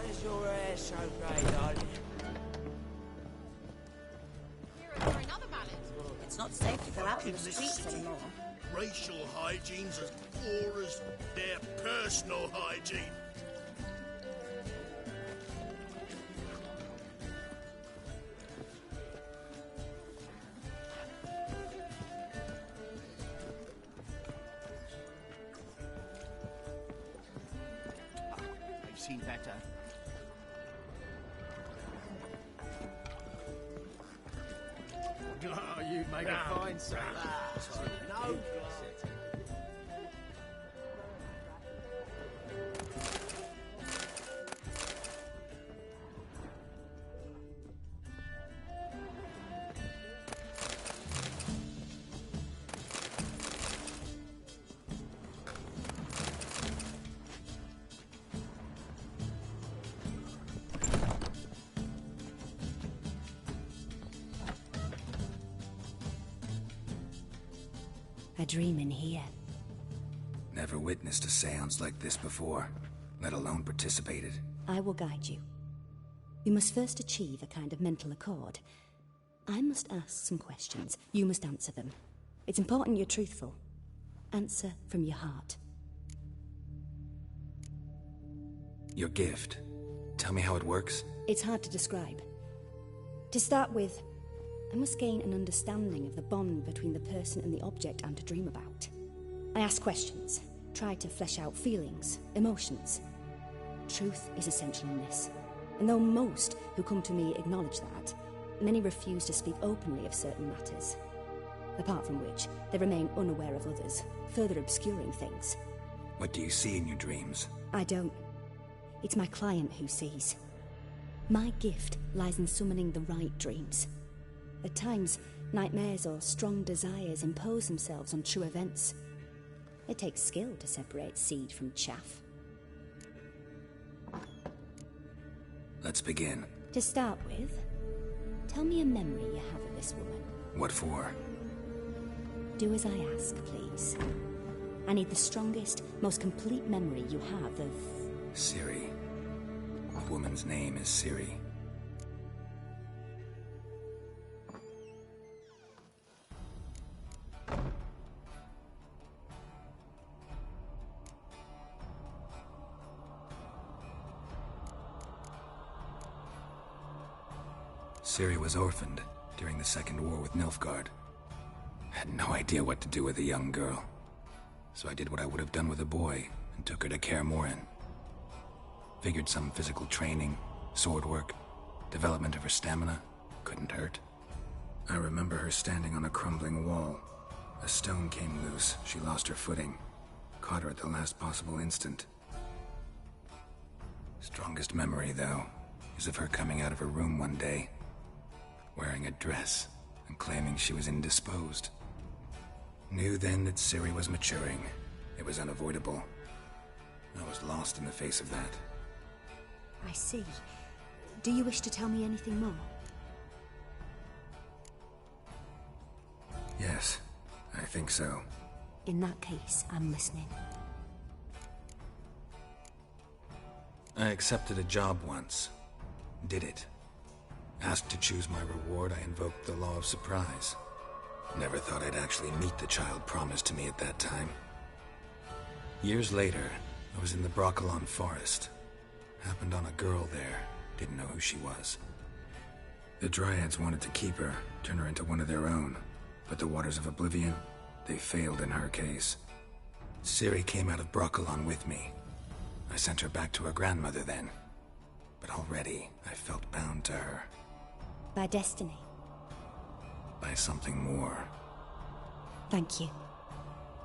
Why is your hair so grey, darling? Here for another ballad. It's not safe to go out in the streets anymore. Racial hygiene's as poor as their personal hygiene. I've seen better. Oh, you'd make a fine son. No. A dream in here. Never witnessed a seance like this before, let alone participated. I will guide you. We must first achieve a kind of mental accord. I must ask some questions. You must answer them. It's important you're truthful. Answer from your heart. Your gift. Tell me how it works. It's hard to describe. To start with, I must gain an understanding of the bond between the person and the object I'm to dream about. I ask questions, try to flesh out feelings, emotions. Truth is essential in this, and though most who come to me acknowledge that, many refuse to speak openly of certain matters. Apart from which, they remain unaware of others, further obscuring things. What do you see in your dreams? I don't. It's my client who sees. My gift lies in summoning the right dreams. At times, nightmares or strong desires impose themselves on true events. It takes skill to separate seed from chaff. Let's begin. To start with, tell me a memory you have of this woman. What for? Do as I ask, please. I need the strongest, most complete memory you have of... Ciri. A woman's name is Ciri. Ciri was orphaned during the Second War with Nilfgaard. Had no idea what to do with a young girl. So I did what I would have done with a boy and took her to Kaer Morhen. Figured some physical training, sword work, development of her stamina couldn't hurt. I remember her standing on a crumbling wall. A stone came loose, she lost her footing. Caught her at the last possible instant. Strongest memory, though, is of her coming out of her room one day, wearing a dress and claiming she was indisposed. Knew then that Ciri was maturing. It was unavoidable. I was lost in the face of that. I see. Do you wish to tell me anything more? Yes, I think so. In that case, I'm listening. I accepted a job once. Did it. Asked to choose my reward, I invoked the law of surprise. Never thought I'd actually meet the child promised to me at that time. Years later, I was in the Broccolon forest. Happened on a girl there. Didn't know who she was. The Dryads wanted to keep her, turn her into one of their own. But the Waters of Oblivion, they failed in her case. Ciri came out of Broccolon with me. I sent her back to her grandmother then. But already, I felt bound to her. By destiny. By something more. Thank you.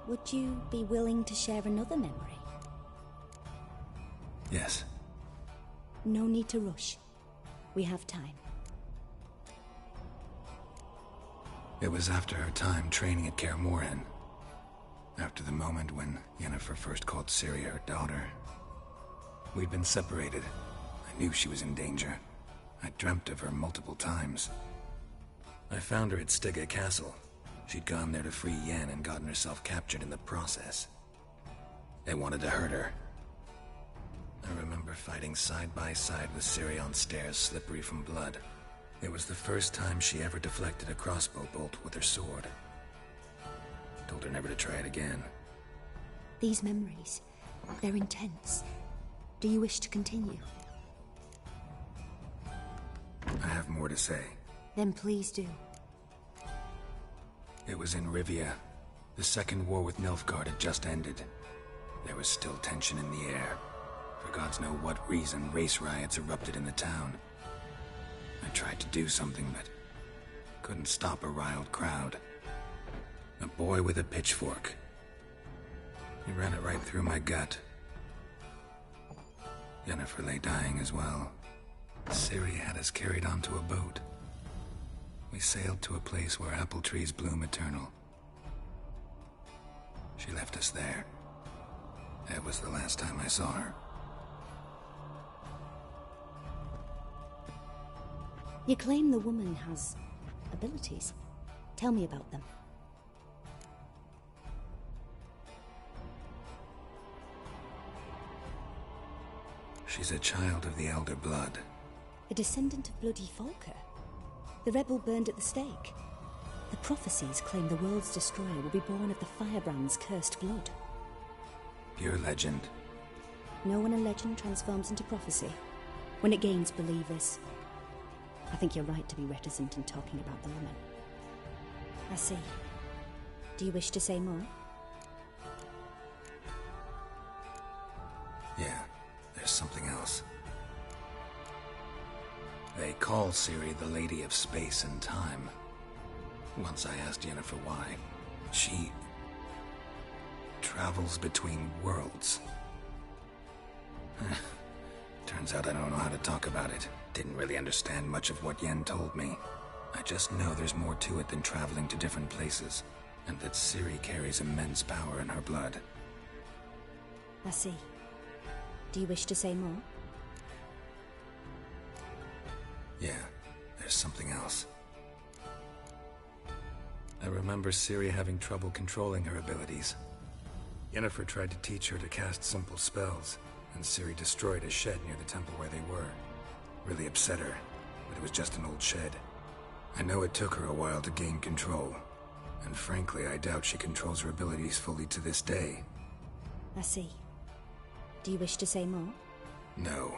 Would you be willing to share another memory? Yes. No need to rush. We have time. It was after her time training at Kaer Morhen. After the moment when Yennefer first called Ciri her daughter. We'd been separated. I knew she was in danger. I dreamt of her multiple times. I found her at Stygga Castle. She'd gone there to free Yen and gotten herself captured in the process. They wanted to hurt her. I remember fighting side by side with Ciri on stairs slippery from blood. It was the first time she ever deflected a crossbow bolt with her sword. Told her never to try it again. These memories, they're intense. Do you wish to continue? I have more to say. Then please do. It was in Rivia. The second war with Nilfgaard had just ended. There was still tension in the air. For gods know what reason, race riots erupted in the town. I tried to do something, but couldn't stop a riled crowd. A boy with a pitchfork. He ran it right through my gut. Yennefer lay dying as well. Ciri had us carried onto a boat. We sailed to a place where apple trees bloom eternal. She left us there. That was the last time I saw her. You claim the woman has abilities. Tell me about them. She's a child of the Elder Blood. A descendant of bloody Falker. The rebel burned at the stake. The prophecies claim the world's destroyer will be born of the Firebrand's cursed blood. Pure legend. Know when a legend transforms into prophecy? When it gains believers. I think you're right to be reticent in talking about the woman. I see. Do you wish to say more? Yeah, there's something else. They call Ciri the Lady of Space and Time. Once I asked Yennefer why. She travels between worlds. Turns out I don't know how to talk about it. Didn't really understand much of what Yen told me. I just know there's more to it than traveling to different places, and that Ciri carries immense power in her blood. I see. Do you wish to say more? Yeah, there's something else. I remember Ciri having trouble controlling her abilities. Yennefer tried to teach her to cast simple spells, and Ciri destroyed a shed near the temple where they were. Really upset her, but it was just an old shed. I know it took her a while to gain control, and frankly, I doubt she controls her abilities fully to this day. I see. Do you wish to say more? No.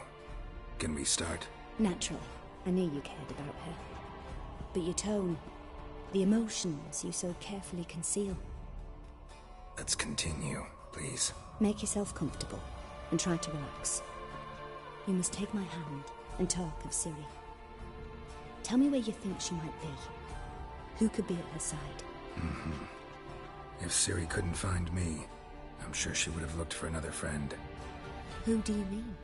Can we start? Naturally. I knew you cared about her. But your tone, the emotions you so carefully conceal. Let's continue, please. Make yourself comfortable, and try to relax. You must take my hand and talk of Ciri. Tell me where you think she might be. Who could be at her side? If Ciri couldn't find me, I'm sure she would have looked for another friend. Who do you mean?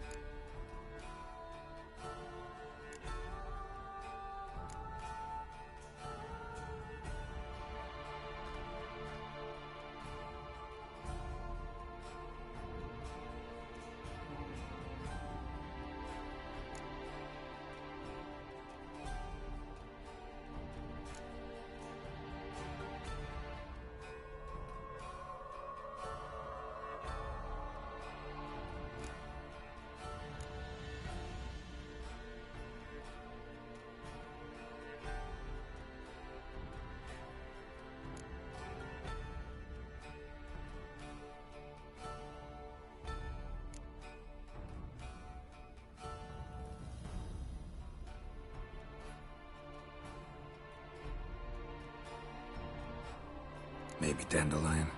Maybe Dandelion.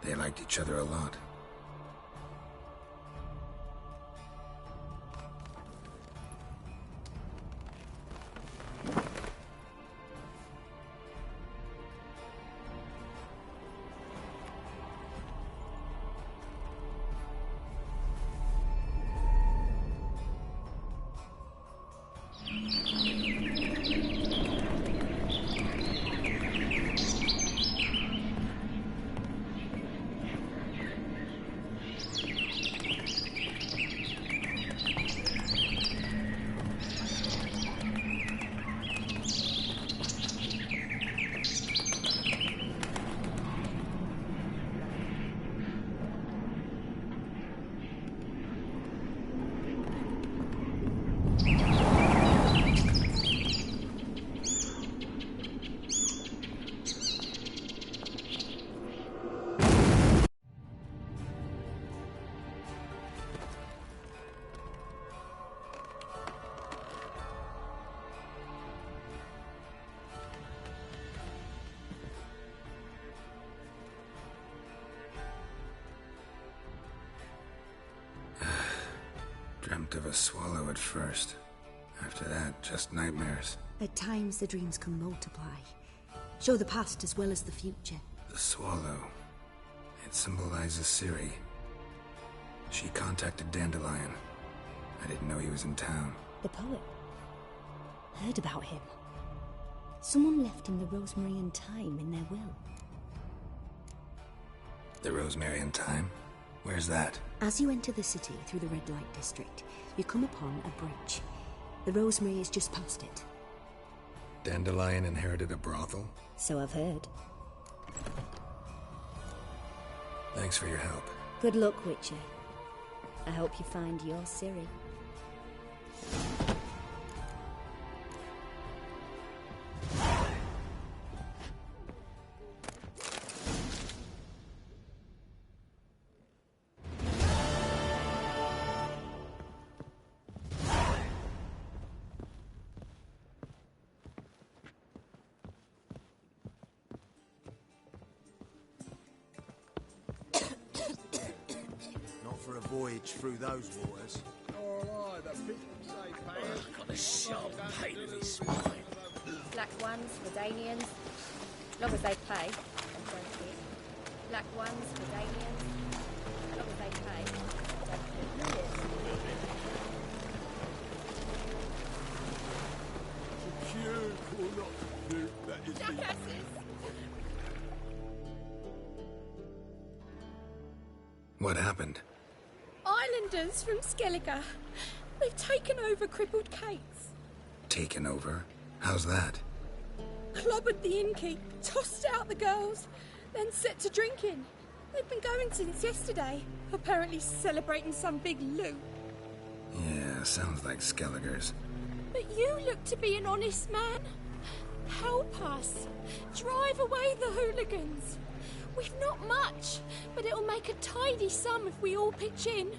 They liked each other a lot. Dreamt of a swallow at first. After that, just nightmares. At times, the dreams can multiply. Show the past as well as the future. The swallow. It symbolizes Ciri. She contacted Dandelion. I didn't know he was in town. The poet. Heard about him. Someone left him the Rosemary and Thyme in their will. The Rosemary and Thyme? Where's that? As you enter the city through the red light district, you come upon a bridge. The Rosemary is just past it. Dandelion inherited a brothel? So I've heard. Thanks for your help. Good luck, Witcher. I hope you find your Ciri. For a voyage through those waters. Got a sharp pain in his spine. Black ones for Danians. As long as they pay. And don't hit. Black ones for Danians. As long as they pay. Don't hit. Jackasses! What happened? Islanders from Skellige. They've taken over crippled Kate's. Taken over? How's that? Clobbered the innkeep, tossed out the girls, then set to drinking. They've been going since yesterday, apparently celebrating some big loot. Yeah, sounds like Skellige's. But you look to be an honest man. Help us. Drive away the hooligans. We've not much, but it'll make a tidy sum if we all pitch in.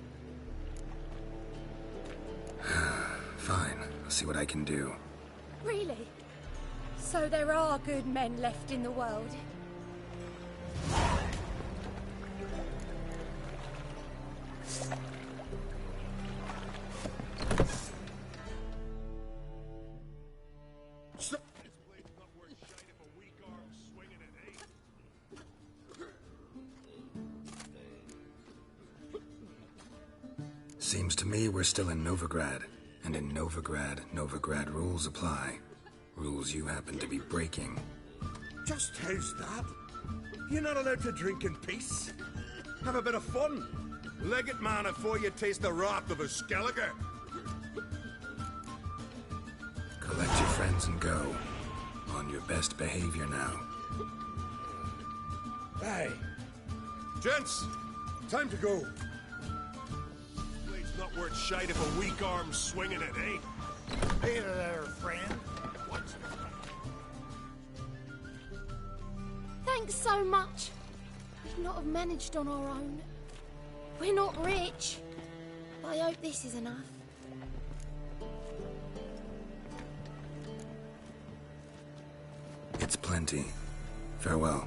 Fine, I'll see what I can do. Really? So there are good men left in the world? Seems to me we're still in Novigrad. And in Novigrad, Novigrad rules apply. Rules you happen to be breaking. Just how's that? You're not allowed to drink in peace. Have a bit of fun. Leg it, man, before you taste the wrath of a Skellige. Collect your friends and go. On your best behavior now. Aye. Gents, time to go. Blade's not worth shite if a weak arm's swinging it, eh? Hey there, friend. Thanks so much. We'd not have managed on our own. We're not rich. I hope this is enough. It's plenty. Farewell.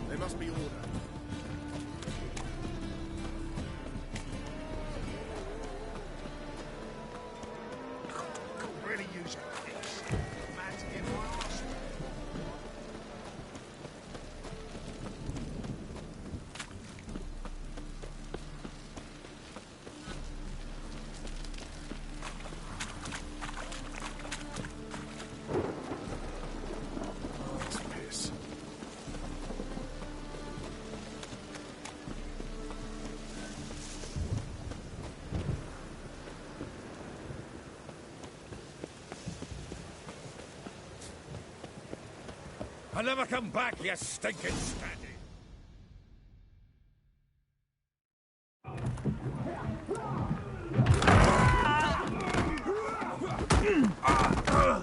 They must be ordered. Really use your kicks. Man's in my arse. and never come back, you stinking standy.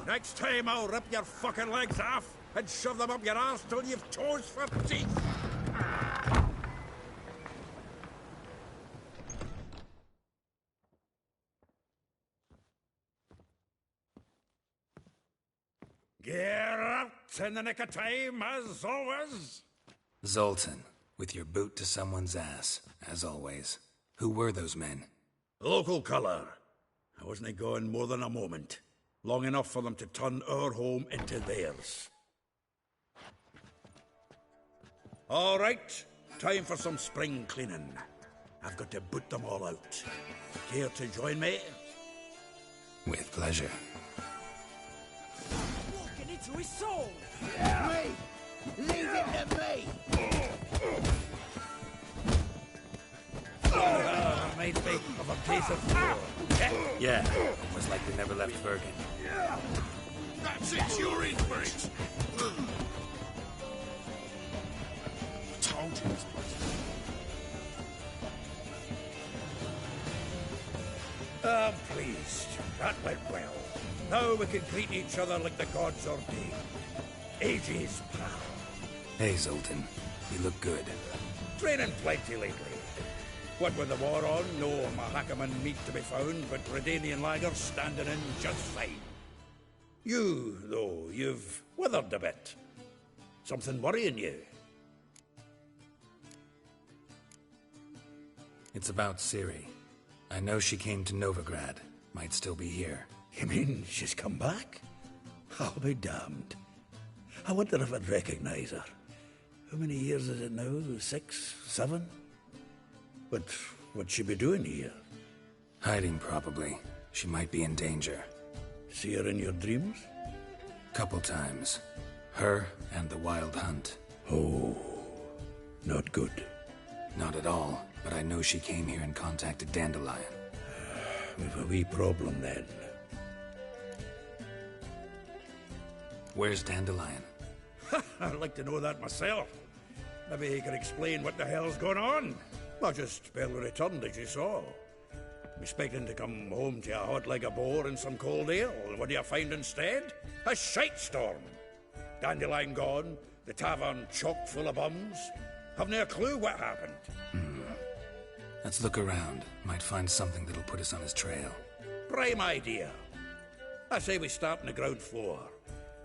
Next time I'll rip your fucking legs off and shove them up your arse till you've toes for teeth. Get out in the nick of time, as always. Zoltan, with your boot to someone's ass, as always. Who were those men? Local colour. I wasn't gone more than a moment. Long enough for them to turn our home into theirs. All right, time for some spring cleaning. I've got to boot them all out. Care to join me? With pleasure. Walking into his soul! Me! Leave it to me! Reminds me of a piece of... Yeah, almost like we never left Bergen. That's it, you're in for it. Told you this place. I'm pleased. That went well. Now we can greet each other like the gods ordained. Ages, pal. Hey, Zoltan. You look good. Training plenty lately. What with the war on, no Mahakaman meat to be found, but Redanian lagers standing in just fine. You, though, you've withered a bit. Something worrying you? It's about Ciri. I know she came to Novigrad. Might still be here. You mean she's come back? I'll be damned. I wonder if I'd recognize her. How many years is it now? 6, 7? But what'd she be doing here? Hiding, probably. She might be in danger. See her in your dreams? Couple times. Her and the Wild Hunt. Oh, not good. Not at all, but I know she came here and contacted Dandelion. We've a wee problem then. Where's Dandelion? I'd like to know that myself. Maybe he can explain what the hell's going on. I just barely returned, as you saw. Expecting to come home to a hot leg of boar and some cold ale. What do you find instead? A shite storm. Dandelion gone, the tavern chock full of bums. Haven't a clue what happened. Let's look around. Might find something that'll put us on his trail. Prime idea. I say we start on the ground floor.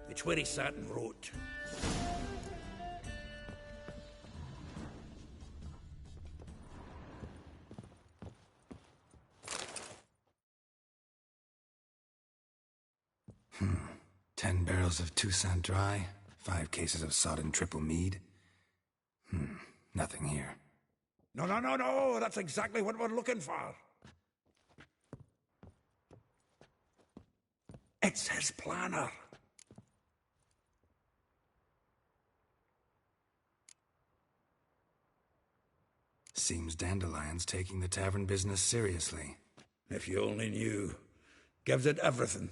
It's where he sat and wrote. Hmm. 10 barrels of Toussaint Dry, 5 cases of sodden triple mead. Nothing here. No, that's exactly what we're looking for. It's his planner. Seems Dandelion's taking the tavern business seriously. If you only knew. Gives it everything.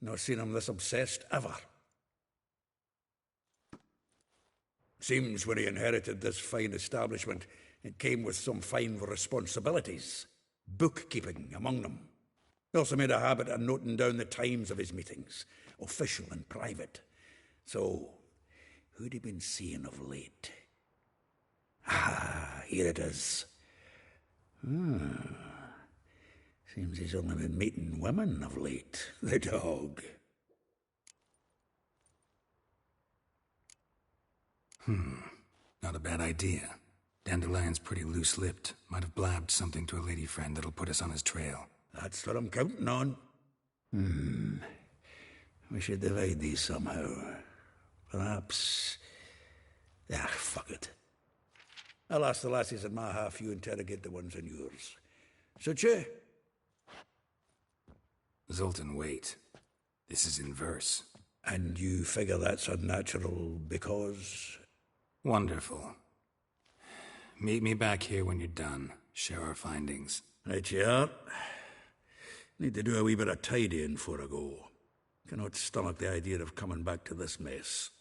Not seen him this obsessed ever. Seems when he inherited this fine establishment, it came with some fine responsibilities. Bookkeeping among them. He also made a habit of noting down the times of his meetings, official and private. So, who'd he been seeing of late? Ah, here it is. Seems he's only been meeting women of late. The dog. Not a bad idea. Dandelion's pretty loose-lipped. Might have blabbed something to a lady friend that'll put us on his trail. That's what I'm counting on. We should divide these somehow. Perhaps... fuck it. I'll ask the lassies in my half, you interrogate the ones in yours. Suit you? Zoltan, wait. This is in verse. And you figure that's unnatural because... Wonderful. Meet me back here when you're done. Share our findings. Right you are. Need to do a wee bit of tidying before I go. Cannot stomach the idea of coming back to this mess.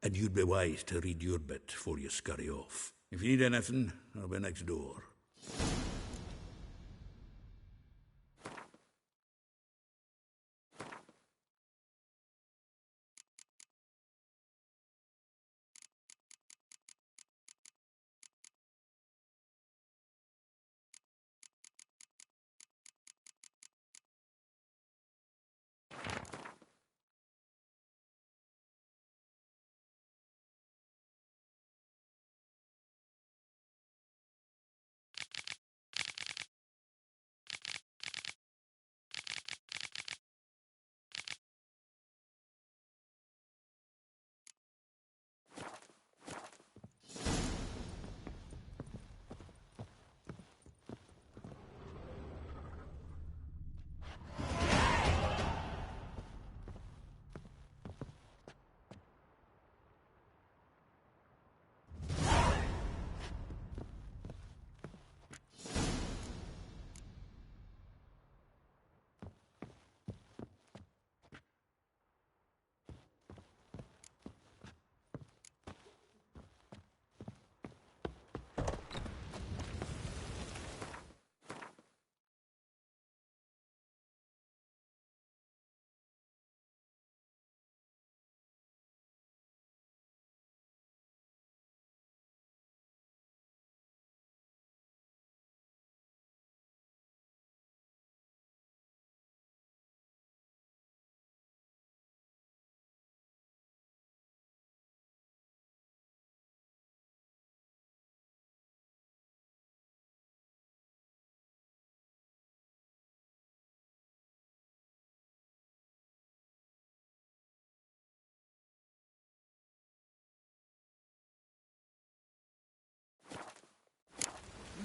And you'd be wise to read your bit before you scurry off. If you need anything, I'll be next door.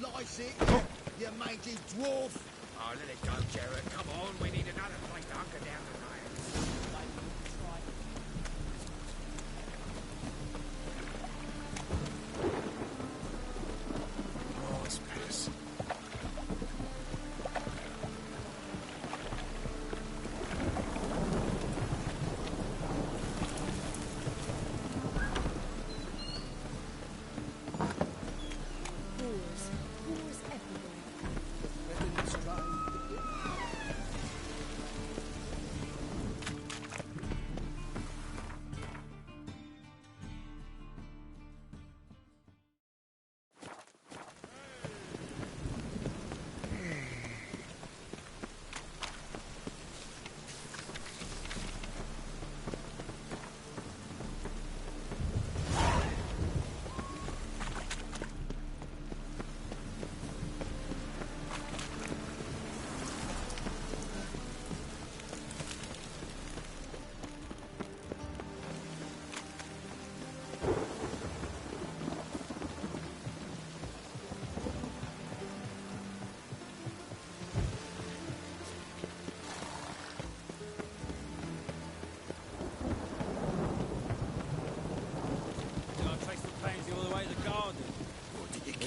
Lice it, you mangy dwarf! Oh, let it go, Jared. Come on, we need another place to hunker down tonight. Oh, it's pass.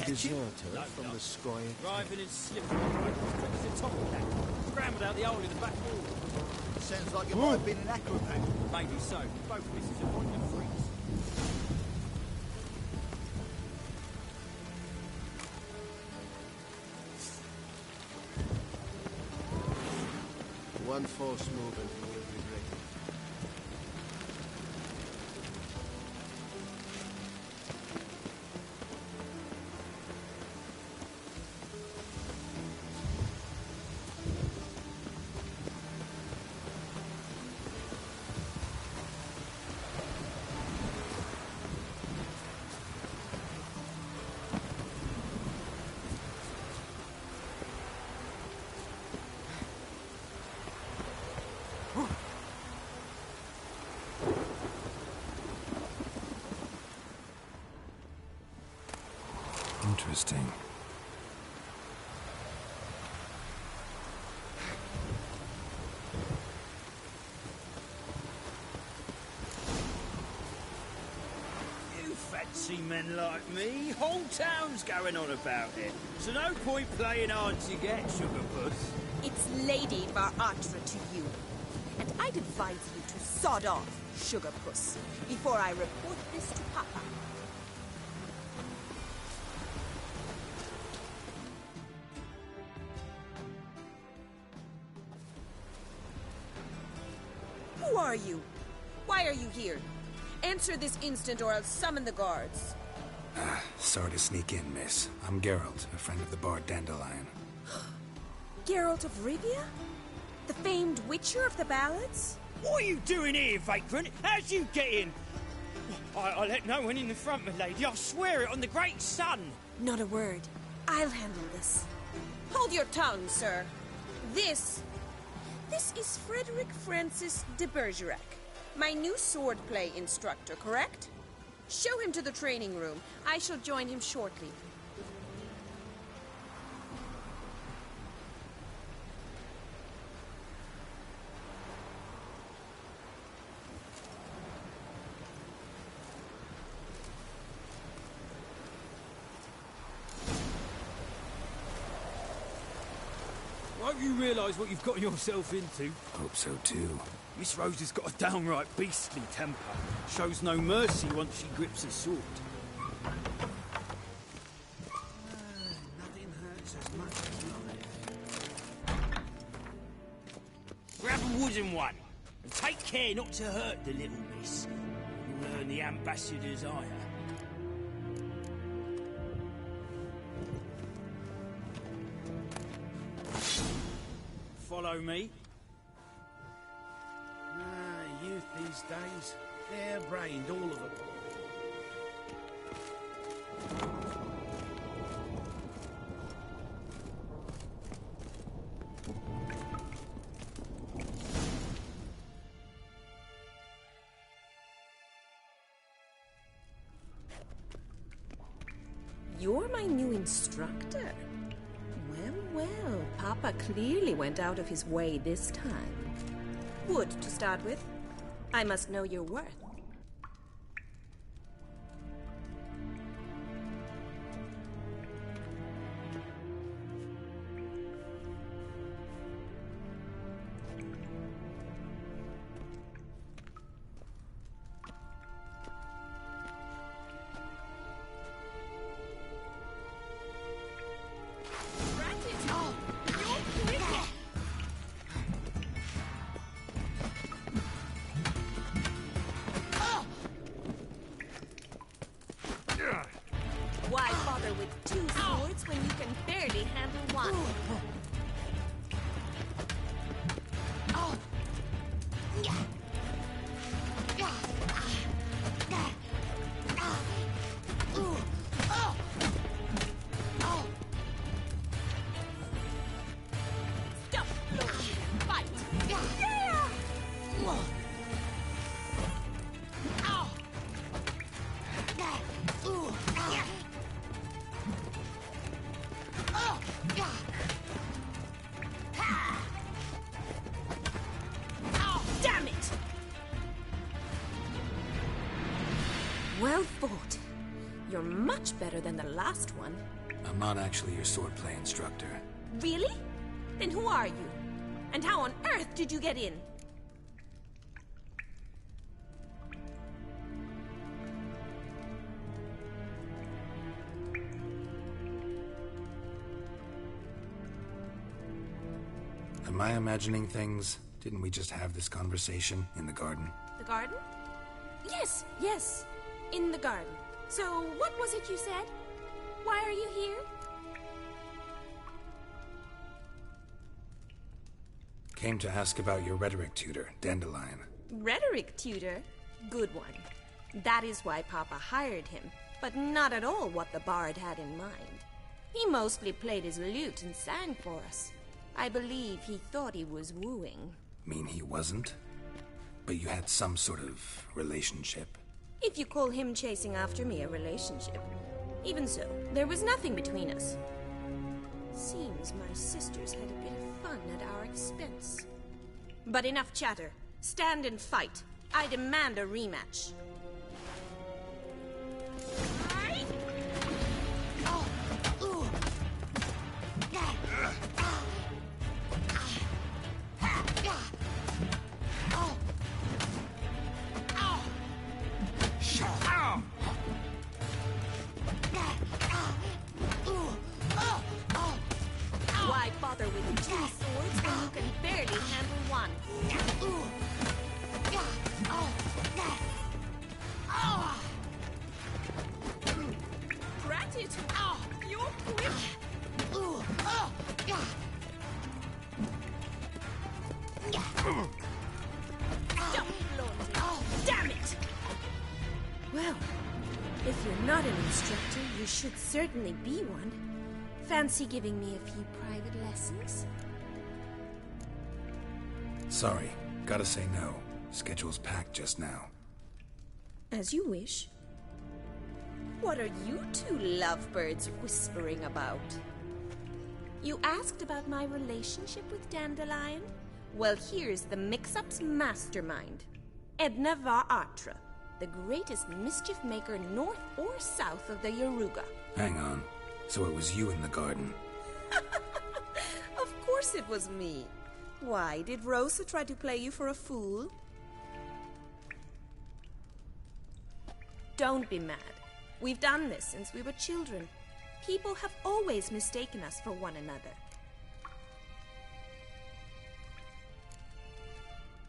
Deserter from the sky. Driving in slippery roads, to the top of that. Scrambled out the hole in the back wall. Sounds like it might have been an acrobat. Maybe so. Both misses are pointing freaks. One false move and he will regret it. Interesting. You fancy men like me? Whole town's going on about it. So no point playing hard to get, sugar puss. It's Lady Bar Atra to you. and I'd advise you to sod off, sugar puss, before I report this to Papa. Who are you? Why are you here? Answer this instant or I'll summon the guards. Sorry to sneak in, miss. I'm Geralt, a friend of the bard Dandelion. Geralt of Rivia? The famed witcher of the ballads? What are you doing here, vagrant? How'd you get in? I let no one in the front, my lady. I swear it on the great sun. Not a word. I'll handle this. Hold your tongue, sir. This is Frederick Francis de Bergerac, my new swordplay instructor, correct? Show him to the training room. I shall join him shortly. Won't you realise what you've got yourself into? Hope so, too. Miss Rose has got a downright beastly temper. Shows no mercy once she grips a sword. Nothing hurts as much as life. Grab a wooden one, and take care not to hurt the little miss. You'll earn the ambassador's ire. Follow me. Youth these days, hair-brained, all of them. You're my new instructor? Well, Papa clearly went out of his way this time. Wood, to start with. I must know your worth. Why bother with two swords when you can barely handle one? Stop blowing and fight! Damn it! Well fought. You're much better than the last one. I'm not actually your swordplay instructor. Really? Then who are you? And how on earth did you get in? Am I imagining things? Didn't we just have this conversation in the garden? The garden? Yes. In the garden. So, what was it you said? Why are you here? Came to ask about your rhetoric tutor, Dandelion. Rhetoric tutor? Good one. That is why Papa hired him, but not at all what the bard had in mind. He mostly played his lute and sang for us. I believe he thought he was wooing. Mean he wasn't? But you had some sort of relationship? If you call him chasing after me a relationship. Even so, there was nothing between us. Seems my sisters had a bit of fun at our expense. But enough chatter. Stand and fight. I demand a rematch. on! Drat it! You're quick! Stop, Blondie! Damn it! Well, if you're not an instructor, you should certainly be one. Fancy giving me a few private lessons? Sorry, gotta say no. Schedule's packed just now. As you wish. What are you two lovebirds whispering about? You asked about my relationship with Dandelion? Well, here's the mix-up's mastermind. Edna Va Atra, the greatest mischief maker north or south of the Yaruga. Hang on. So it was you in the garden? Of course it was me. Why, did Rosa try to play you for a fool? Don't be mad. We've done this since we were children. People have always mistaken us for one another.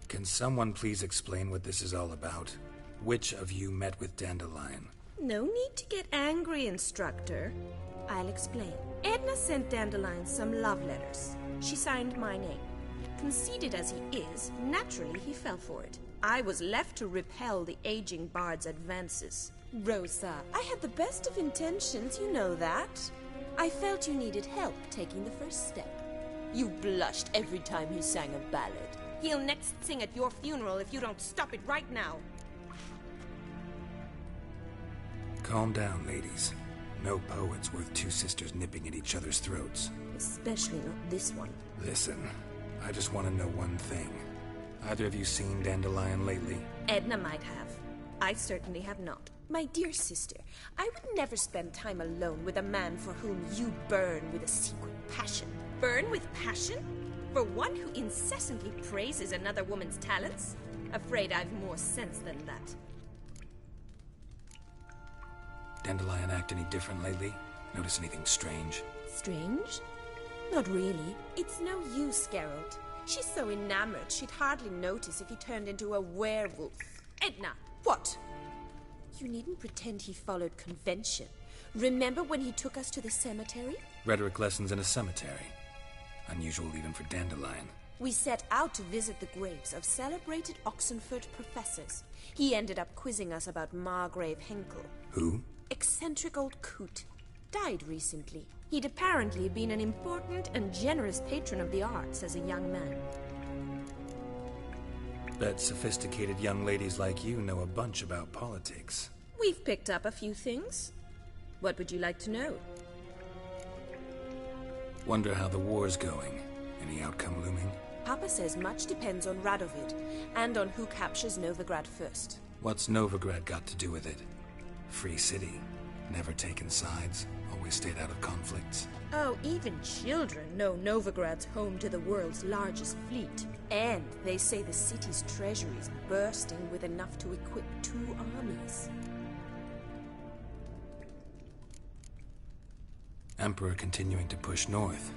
Can someone please explain what this is all about? Which of you met with Dandelion? No need to get angry, instructor. I'll explain. Edna sent Dandelion some love letters. She signed my name. Conceited as he is, naturally he fell for it. I was left to repel the aging bard's advances. Rosa, I had the best of intentions, you know that. I felt you needed help taking the first step. You blushed every time he sang a ballad. He'll next sing at your funeral if you don't stop it right now. Calm down, ladies. No poet's worth two sisters nipping at each other's throats. Especially not this one. Listen, I just want to know one thing. Either of you seen Dandelion lately? Edna might have. I certainly have not. My dear sister, I would never spend time alone with a man for whom you burn with a secret passion. Burn with passion? For one who incessantly praises another woman's talents? Afraid I've more sense than that. Dandelion act any different lately? Notice anything strange? Strange? Not really. It's no use, Geralt. She's so enamored she'd hardly notice if he turned into a werewolf. Edna, what? You needn't pretend he followed convention. Remember when he took us to the cemetery? Rhetoric lessons in a cemetery. Unusual even for Dandelion. We set out to visit the graves of celebrated Oxenford professors. He ended up quizzing us about Margrave Henkel. Who? Eccentric old coot. Died recently. He'd apparently been an important and generous patron of the arts as a young man. Bet sophisticated young ladies like you know a bunch about politics. We've picked up a few things. What would you like to know? Wonder how the war's going. Any outcome looming? Papa says much depends on Radovid, and on who captures Novigrad first. What's Novigrad got to do with it? Free city. Never taken sides. Always stayed out of conflicts. Oh, even children know Novigrad's home to the world's largest fleet. And they say the city's treasury is bursting with enough to equip 2 armies. Emperor continuing to push north.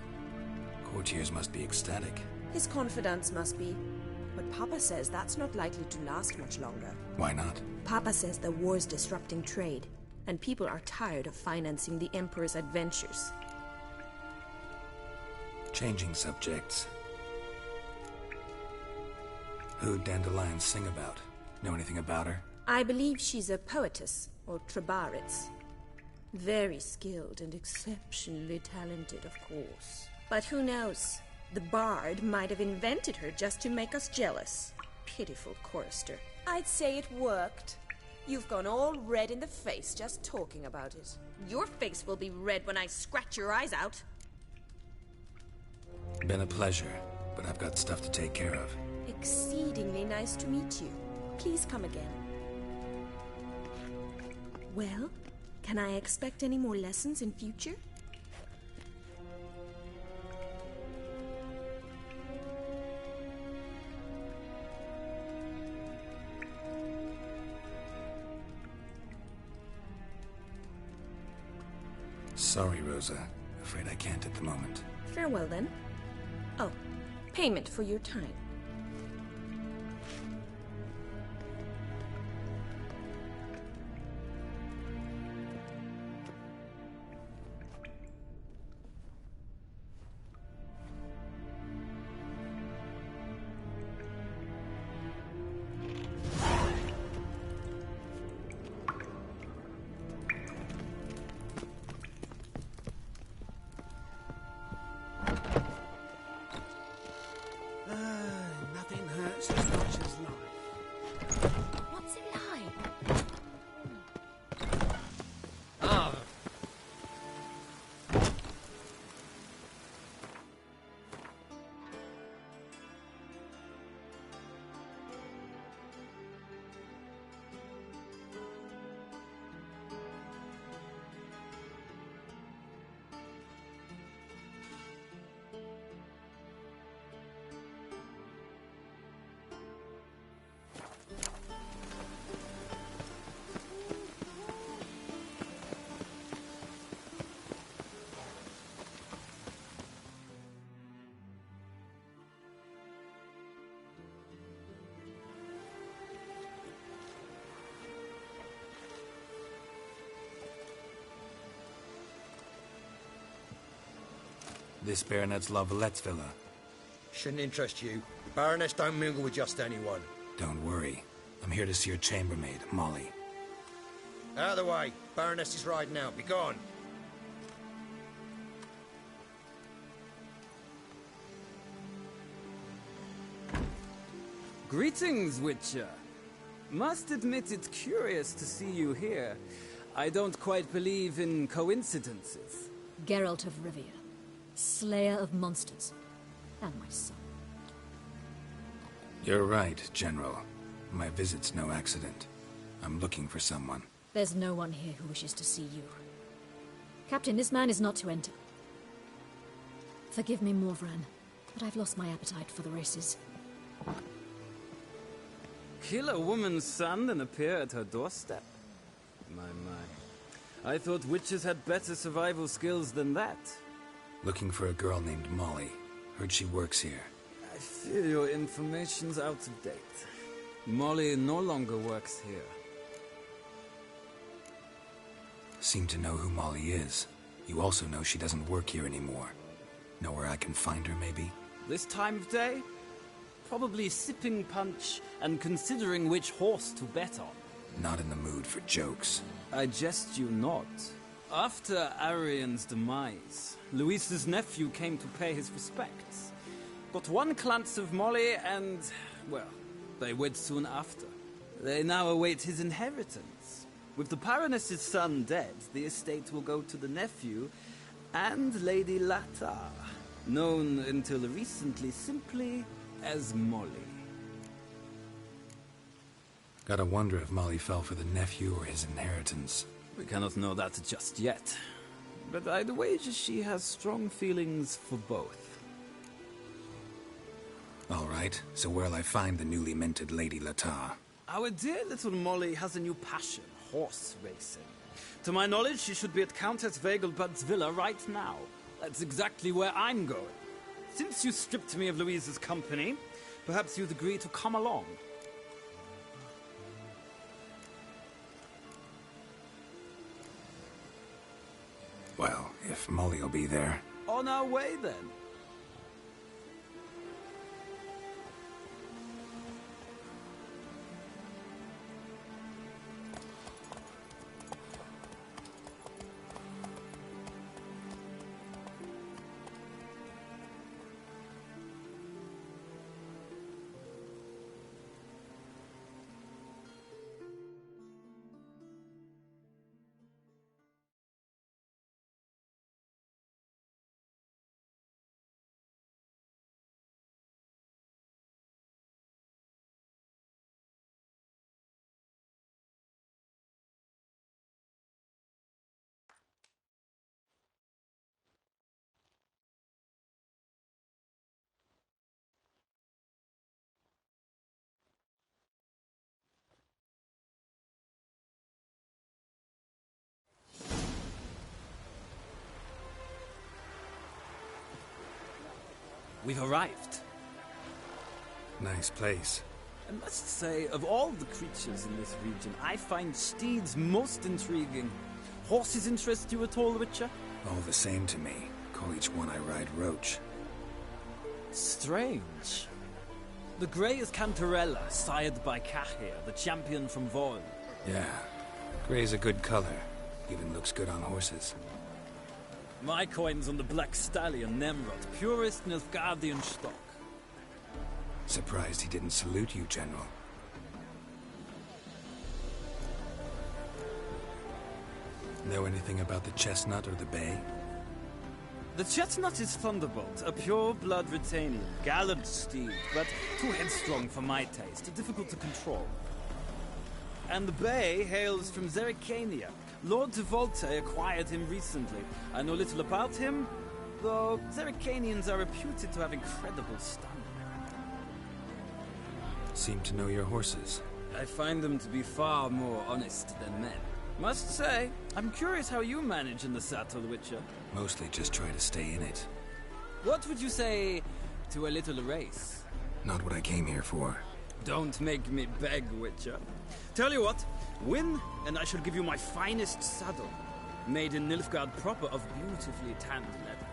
Courtiers must be ecstatic. His confidants must be. But Papa says that's not likely to last much longer. Why not? Papa says the war's disrupting trade, and people are tired of financing the Emperor's adventures. Changing subjects. Who'd Dandelion sing about? Know anything about her? I believe she's a poetess, or Trebaritz. Very skilled and exceptionally talented, of course. But who knows? The bard might have invented her just to make us jealous. Pitiful chorister. I'd say it worked. You've gone all red in the face just talking about it. Your face will be red when I scratch your eyes out. Been a pleasure, but I've got stuff to take care of. Exceedingly nice to meet you. Please come again. Well, can I expect any more lessons in future? Sorry, Rosa. Afraid I can't at the moment. Farewell, then. Oh, payment for your time. This Baronet's Lavalettes villa. Shouldn't interest you. The Baroness don't mingle with just anyone. Don't worry. I'm here to see your chambermaid, Molly. Out of the way. Baroness is riding out. Be gone. Greetings, Witcher. Must admit it's curious to see you here. I don't quite believe in coincidences. Geralt of Rivia, slayer of monsters, and my son. You're right, General. My visit's no accident. I'm looking for someone. There's no one here who wishes to see you. Captain, this man is not to enter. Forgive me, Morvran, but I've lost my appetite for the races. Kill a woman's son and appear at her doorstep? My. I thought witches had better survival skills than that. Looking for a girl named Molly. Heard she works here. I fear your information's out of date. Molly no longer works here. Seem to know who Molly is. You also know she doesn't work here anymore. Know where I can find her, maybe? This time of day? Probably sipping punch and considering which horse to bet on. Not in the mood for jokes. I jest you not. After Arian's demise, Luis's nephew came to pay his respects. Got one glance of Molly and, well, they wed soon after. They now await his inheritance. With the Baroness's son dead, the estate will go to the nephew and Lady Latar, known until recently simply as Molly. Gotta wonder if Molly fell for the nephew or his inheritance. We cannot know that just yet. But I'd wager she has strong feelings for both. All right, so where'll I find the newly minted Lady Latar? Our dear little Molly has a new passion, horse racing. To my knowledge, she should be at Countess Vegelbud's villa right now. That's exactly where I'm going. Since you stripped me of Louise's company, perhaps you'd agree to come along. Well, if Molly'll be there. On our way, then. We've arrived. Nice place. I must say, of all the creatures in this region, I find steeds most intriguing. Horses interest you at all, Witcher? All the same to me. Call each one I ride Roach. Strange. The grey is Cantarella, sired by Cahir, the champion from Vorn. Yeah. Grey's a good color. Even looks good on horses. My coin's on the Black Stallion, Nemrod, purest Nilfgaardian stock. Surprised he didn't salute you, General. Know anything about the Chestnut or the Bay? The Chestnut is Thunderbolt, a pure-blood Retanian, gallant steed, but too headstrong for my taste, difficult to control. And the Bay hails from Zerrikania. Lord de Volte acquired him recently. I know little about him, though Zerrikanians are reputed to have incredible stamina. Seem to know your horses. I find them to be far more honest than men. Must say, I'm curious how you manage in the saddle, Witcher. Mostly just try to stay in it. What would you say to a little race? Not what I came here for. Don't make me beg, Witcher. Tell you what, win, and I shall give you my finest saddle. Made in Nilfgaard proper of beautifully tanned leather.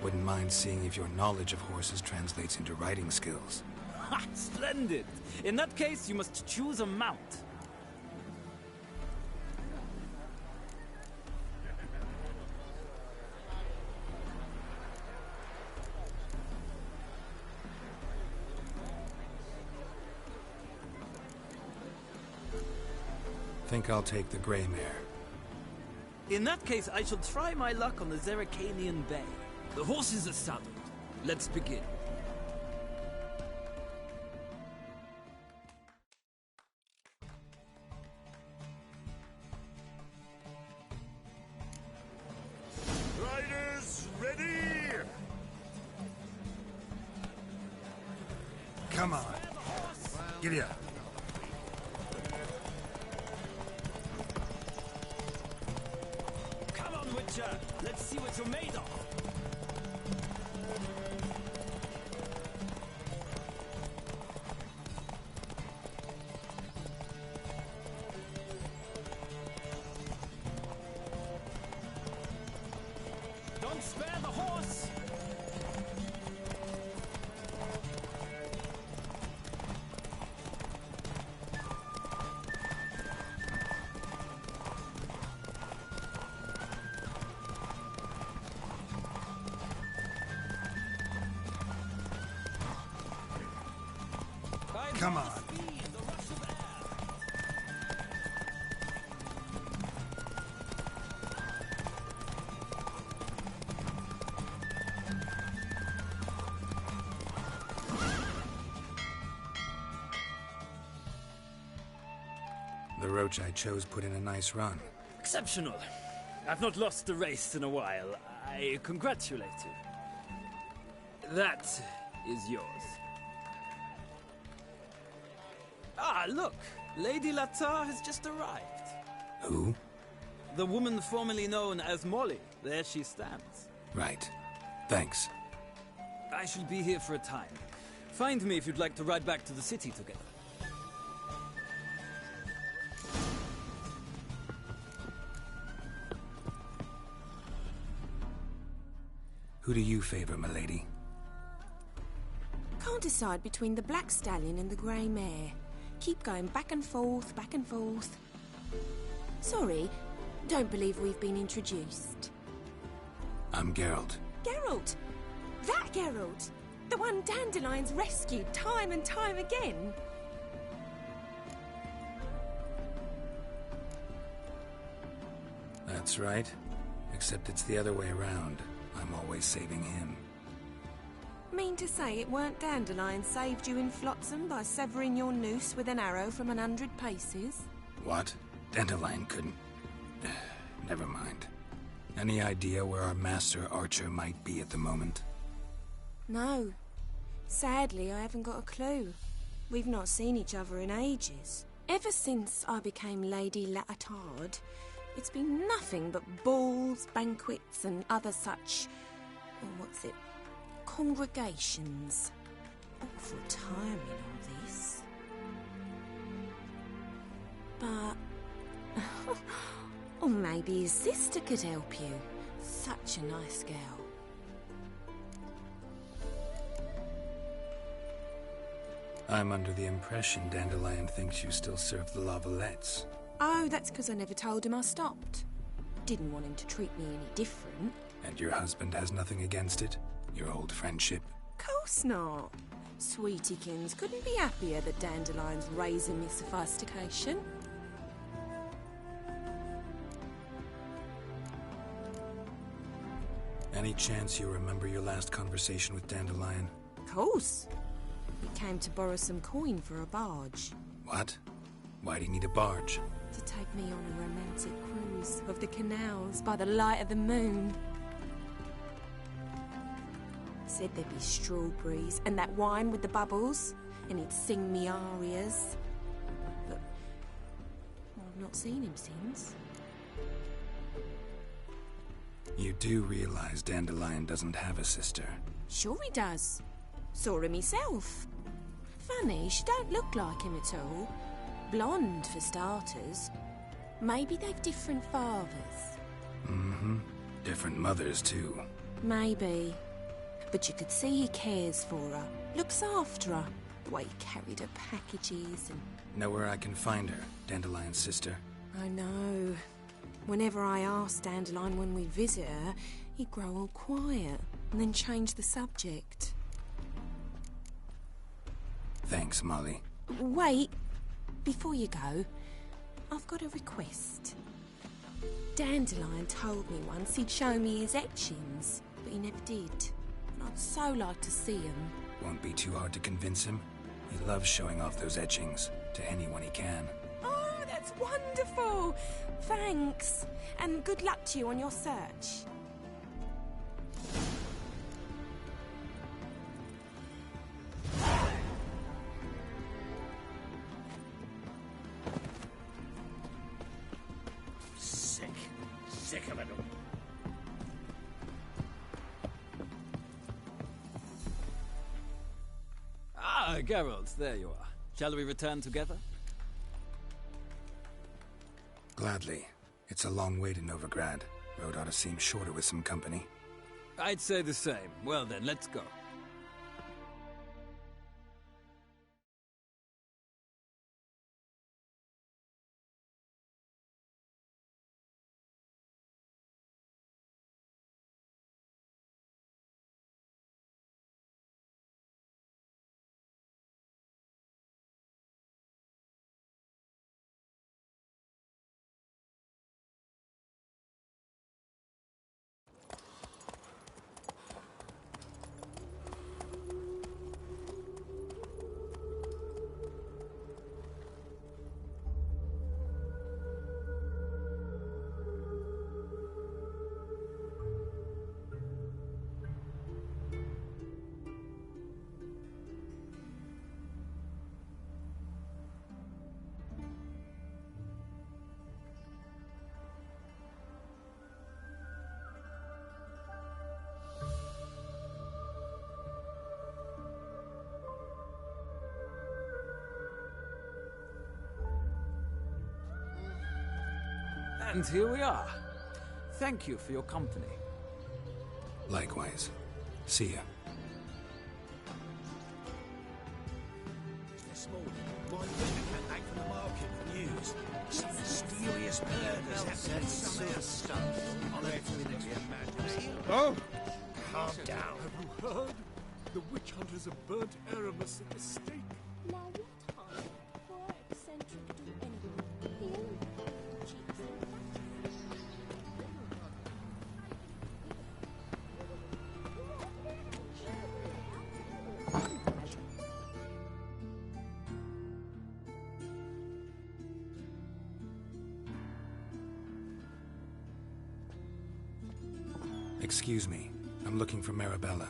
Wouldn't mind seeing if your knowledge of horses translates into riding skills. Ha! Splendid! In that case, you must choose a mount. Think I'll take the gray mare. In that case, I shall try my luck on the Zeracanian Bay. The horses are saddled. Let's begin. Riders, ready! Come on. Giddy up. Come on, Witcher! Let's see what you're made of! Don't spare the horse! Come on. The roach I chose put in a nice run. Exceptional. I've not lost a race in a while. I congratulate you. That is yours. Ah, look! Lady Latar has just arrived. Who? The woman formerly known as Molly. There she stands. Right. Thanks. I shall be here for a time. Find me if you'd like to ride back to the city together. Who do you favor, milady? Can't decide between the black stallion and the grey mare. Keep going back and forth, back and forth. Sorry, don't believe we've been introduced. I'm Geralt. Geralt! That Geralt! The one Dandelion's rescued time and time again. That's right. Except it's the other way around. I'm always saving him. Mean to say it weren't Dandelion saved you in Flotsam by severing your noose with an arrow from 100 paces? What? Dandelion couldn't... Never mind. Any idea where our master archer might be at the moment? No. Sadly, I haven't got a clue. We've not seen each other in ages. Ever since I became Lady Latard, it's been nothing but balls, banquets, and other such... congregations. Awful tiring, all this. But... or maybe his sister could help you. Such a nice girl. I'm under the impression Dandelion thinks you still serve the Lavalettes. Oh, that's because I never told him I stopped. Didn't want him to treat me any different. And your husband has nothing against it? Your old friendship? Course not. Sweetiekins couldn't be happier that Dandelion's raising me sophistication. Any chance you remember your last conversation with Dandelion? Course. He came to borrow some coin for a barge. What? Why do you need a barge? To take me on a romantic cruise of the canals by the light of the moon. Said there'd be strawberries and that wine with the bubbles, and he'd sing me arias. But I've not seen him since. You do realize Dandelion doesn't have a sister? Sure he does. Saw him himself. Funny, she don't look like him at all. Blonde, for starters. Maybe they've different fathers. Mm-hmm. Different mothers, too. Maybe. But you could see he cares for her, looks after her. The way he carried her packages and... Know where I can find her, Dandelion's sister? I know. Whenever I asked Dandelion when we'd visit her, he'd grow all quiet and then change the subject. Thanks, Molly. Wait, before you go, I've got a request. Dandelion told me once he'd show me his etchings, but he never did. And I'd so like to see them. Won't be too hard to convince him. He loves showing off those etchings to anyone he can. Oh, that's wonderful! Thanks, and good luck to you on your search. Sick of it all. Ah, Geralt, there you are. Shall we return together? Gladly. It's a long way to Novigrad. Road ought to seem shorter with some company. I'd say the same. Well then, let's go. And here we are. Thank you for your company. Likewise. See ya. This morning, my women came back from the market with news. Some mysterious murders happening somewhere. Oh! Calm down. Have you heard? The witch hunters have burnt Aramis at the stake. Now what harm for eccentric do anyone feel? Excuse me. I'm looking for Marabella.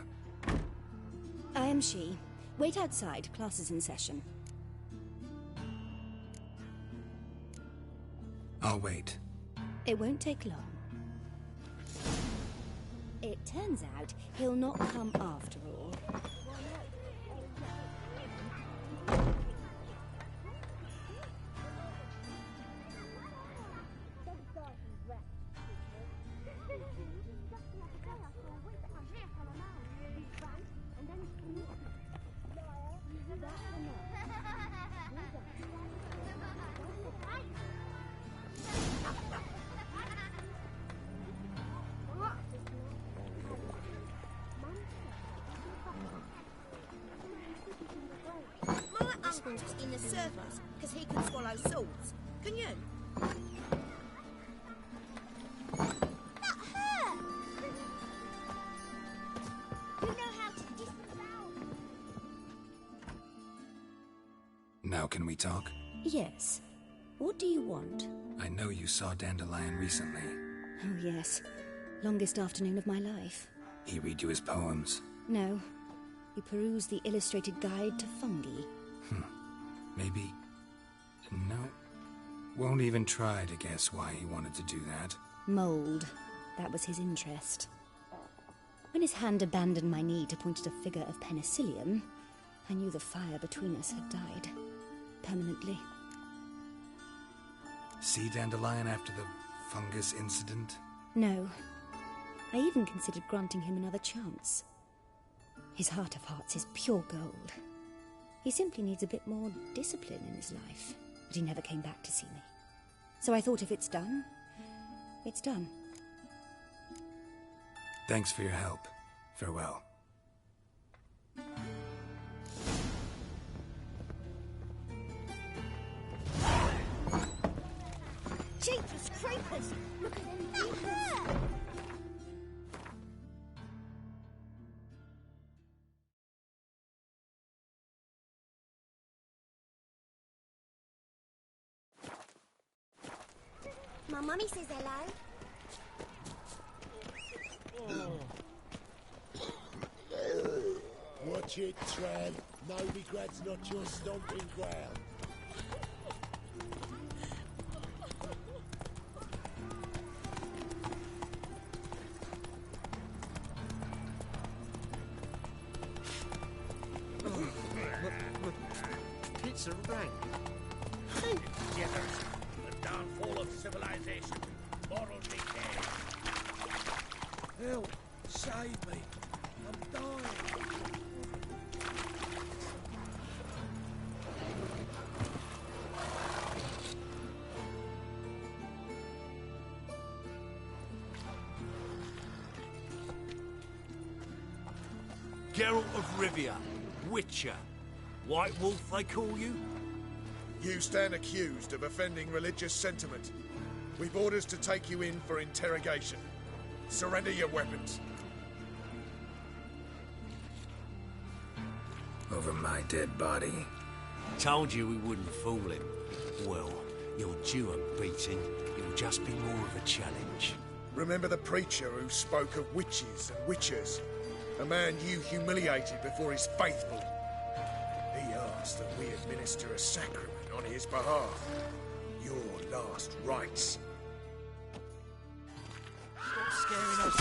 I am she. Wait outside. Class is in session. I'll wait. It won't take long. It turns out he'll not come after all. Was in the circus because he could swallow swords. Can you? That hurt! You know how to disavow. Now can we talk? Yes. What do you want? I know you saw Dandelion recently. Oh, yes. Longest afternoon of my life. He read you his poems? No. He perused the illustrated guide to fungi. Maybe... No. Won't even try to guess why he wanted to do that. Mold. That was his interest. When his hand abandoned my knee to point at a figure of penicillium, I knew the fire between us had died. Permanently. See Dandelion after the fungus incident? No. I even considered granting him another chance. His heart of hearts is pure gold. He simply needs a bit more discipline in his life. But he never came back to see me. So I thought if it's done, it's done. Thanks for your help. Farewell. Jeepers creepers! Look at them beavers! My mummy says hello. Watch it, Tran. Novigrad's not your stomping ground. Pizza rank. Together, the downfall of civilization, moral decay. Help! Save me! I'm dying! Geralt of Rivia, Witcher. White Wolf, they call you? You stand accused of offending religious sentiment. We've orders to take you in for interrogation. Surrender your weapons. Over my dead body. Told you we wouldn't fool him. Well, you're due a beating. It'll just be more of a challenge. Remember the preacher who spoke of witches and witchers? A man you humiliated before his faithful. He asked that we administer a sacrament on his behalf. Your last rites. Stop scaring us.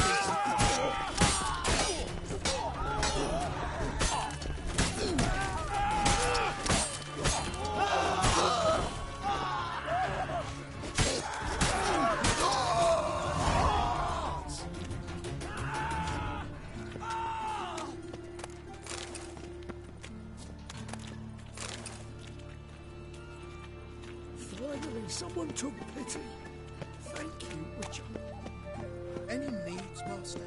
Finally, someone took pity. Thank you, Witcher. Any needs, Master?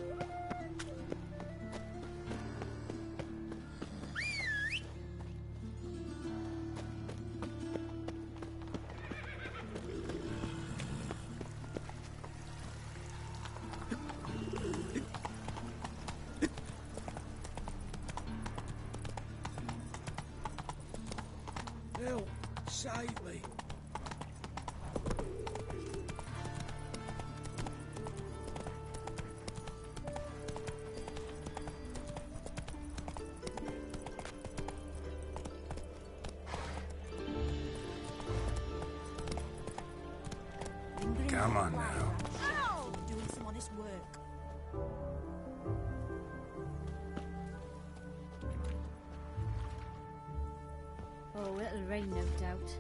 Help! Save me! Come on now. Ow! Doing some honest work. Oh, it'll rain, no doubt.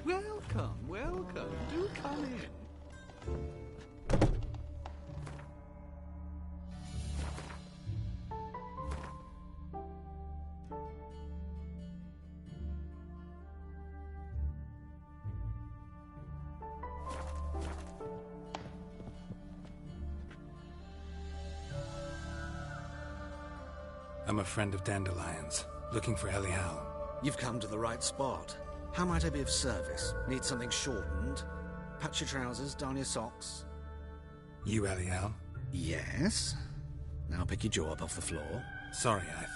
Welcome, welcome. Do come in. I'm a friend of Dandelion's, looking for Elial. You've come to the right spot. How might I be of service? Need something shortened? Patch your trousers, darn your socks? You Elial? Yes. Now pick your jaw up off the floor. Sorry, I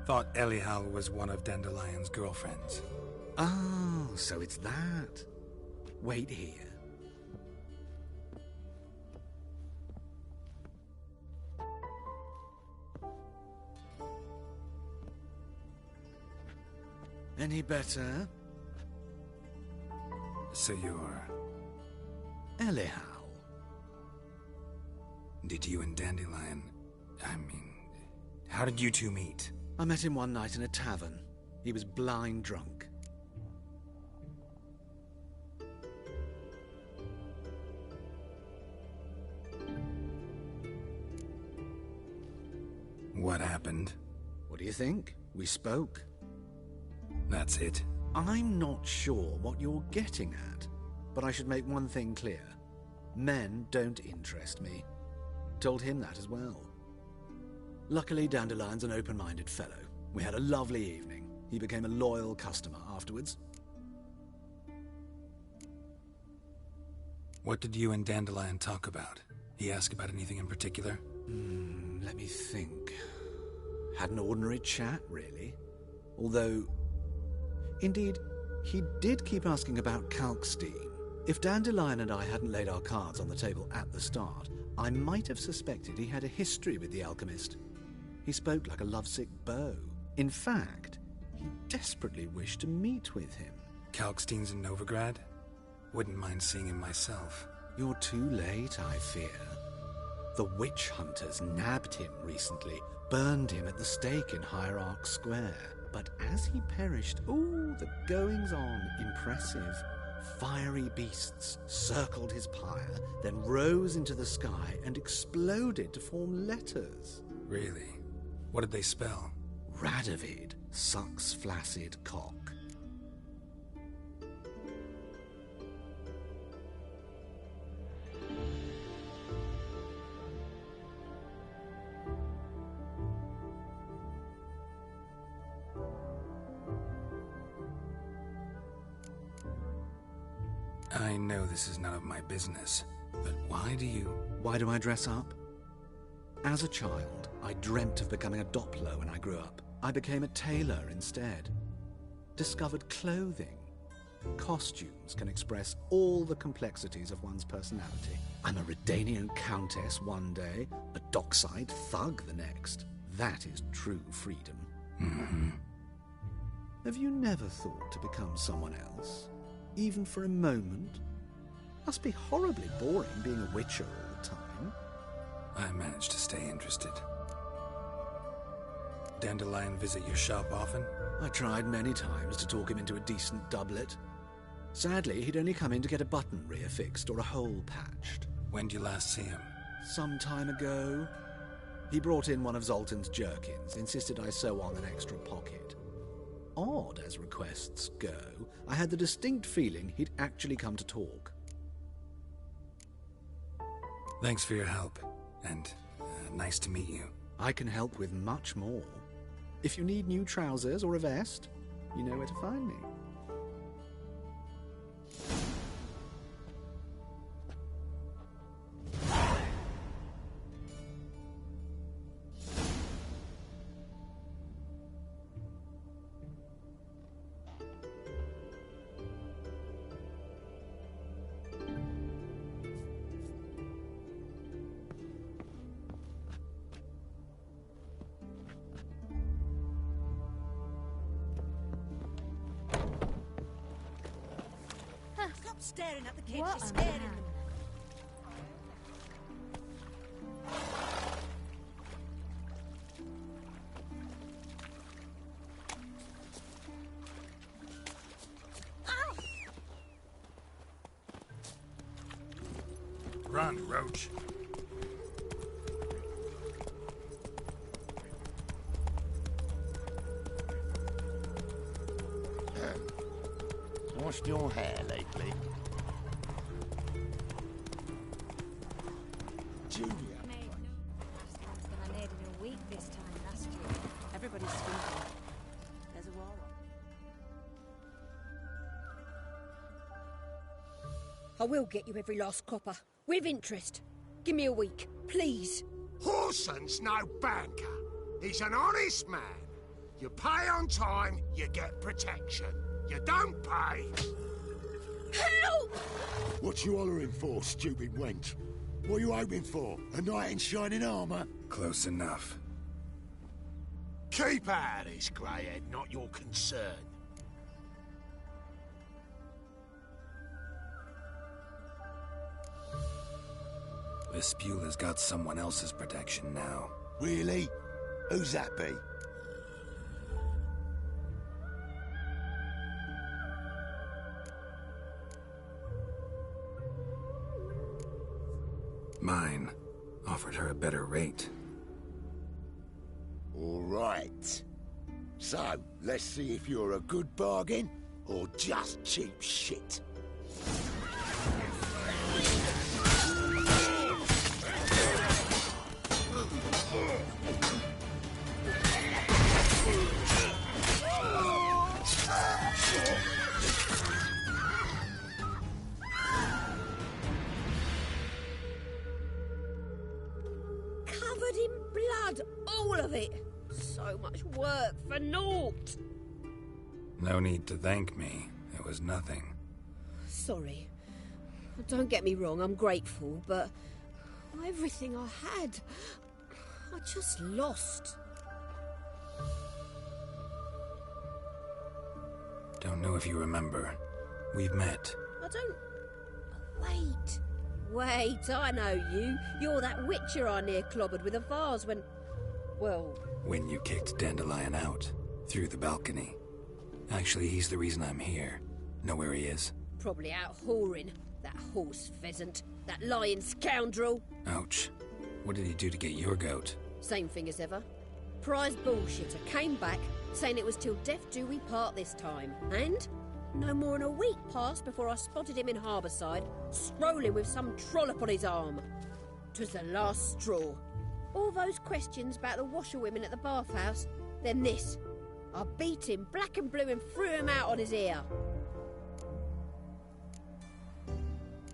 thought Elial was one of Dandelion's girlfriends. Oh, so it's that. Wait here. Any better? So you're... Elial. Did you and Dandelion... how did you two meet? I met him one night in a tavern. He was blind drunk. What happened? What do you think? We spoke. That's it? I'm not sure what you're getting at, but I should make one thing clear. Men don't interest me. Told him that as well. Luckily, Dandelion's an open-minded fellow. We had a lovely evening. He became a loyal customer afterwards. What did you and Dandelion talk about? He asked about anything in particular? Let me think. Had an ordinary chat, really. Although, indeed, he did keep asking about Kalkstein. If Dandelion and I hadn't laid our cards on the table at the start, I might have suspected he had a history with the alchemist. He spoke like a lovesick beau. In fact, he desperately wished to meet with him. Kalkstein's in Novigrad? Wouldn't mind seeing him myself. You're too late, I fear. The witch hunters nabbed him recently, burned him at the stake in Hierarch Square. But as he perished, the goings-on impressive. Fiery beasts circled his pyre, then rose into the sky and exploded to form letters. Really? What did they spell? Radovid sucks flaccid cock. I know this is none of my business, but why do I dress up? As a child, I dreamt of becoming a Doppler when I grew up. I became a tailor instead. Discovered clothing. Costumes can express all the complexities of one's personality. I'm a Redanian countess one day, a dockside thug the next. That is true freedom. Mm-hmm. Have you never thought to become someone else? Even for a moment? Must be horribly boring being a witcher all the time. I managed to stay interested. Dandelion visit your shop often? I tried many times to talk him into a decent doublet. Sadly, he'd only come in to get a button reaffixed or a hole patched. When did you last see him? Some time ago. He brought in one of Zoltan's jerkins, insisted I sew on an extra pocket. Odd as requests go, I had the distinct feeling he'd actually come to talk. Thanks for your help, and nice to meet you. I can help with much more. If you need new trousers or a vest, you know where to find me. Stop staring at the kids. You're scaring them. Run, Roach. Washed your hair lately? Julia. Than I made in a week this time last year. Everybody's squinting. There's a war on. I will get you every last copper. With interest. Give me a week, please. Horson's no banker. He's an honest man. You pay on time, you get protection. You don't pay. Help! What you hollering for, stupid wench? What are you hoping for? A knight in shining armour? Close enough. Keep out of this, greyhead, not your concern. Vespula's got someone else's protection now. Really? Who's that be? Mine offered her a better rate. right. So, let's see if you're a good bargain or just cheap shit. Covered in blood, all of it. So much work for naught. No need to thank me. It was nothing. Sorry. Don't get me wrong, I'm grateful, but everything I had, I just lost. Don't know if you remember. We've met. I don't... Wait, I know you. You're that witcher I near clobbered with a vase when... Well... When you kicked Dandelion out. Through the balcony. Actually, he's the reason I'm here. Know where he is? Probably out whoring. That horse pheasant. That lying scoundrel. Ouch. What did he do to get your goat? Same thing as ever. Prize bullshitter came back, saying it was till death do we part this time. And no more than a week passed before I spotted him in Harbourside, strolling with some trollop on his arm. 'Twas the last straw. All those questions about the washerwomen at the bathhouse, then this. I beat him black and blue and threw him out on his ear.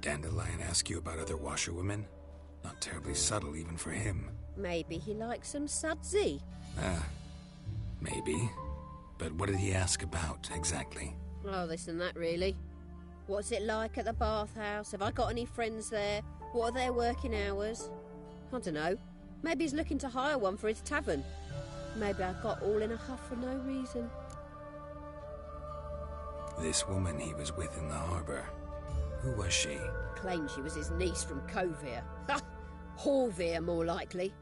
Dandelion ask you about other washerwomen? Not terribly subtle even for him. Maybe he likes some sudsy. Maybe. But what did he ask about, exactly? Oh, this and that, really. What's it like at the bathhouse? Have I got any friends there? What are their working hours? I don't know. Maybe he's looking to hire one for his tavern. Maybe I got all in a huff for no reason. This woman he was with in the harbour. Who was she? Claimed she was his niece from Covere. Ha! Horvere, more likely.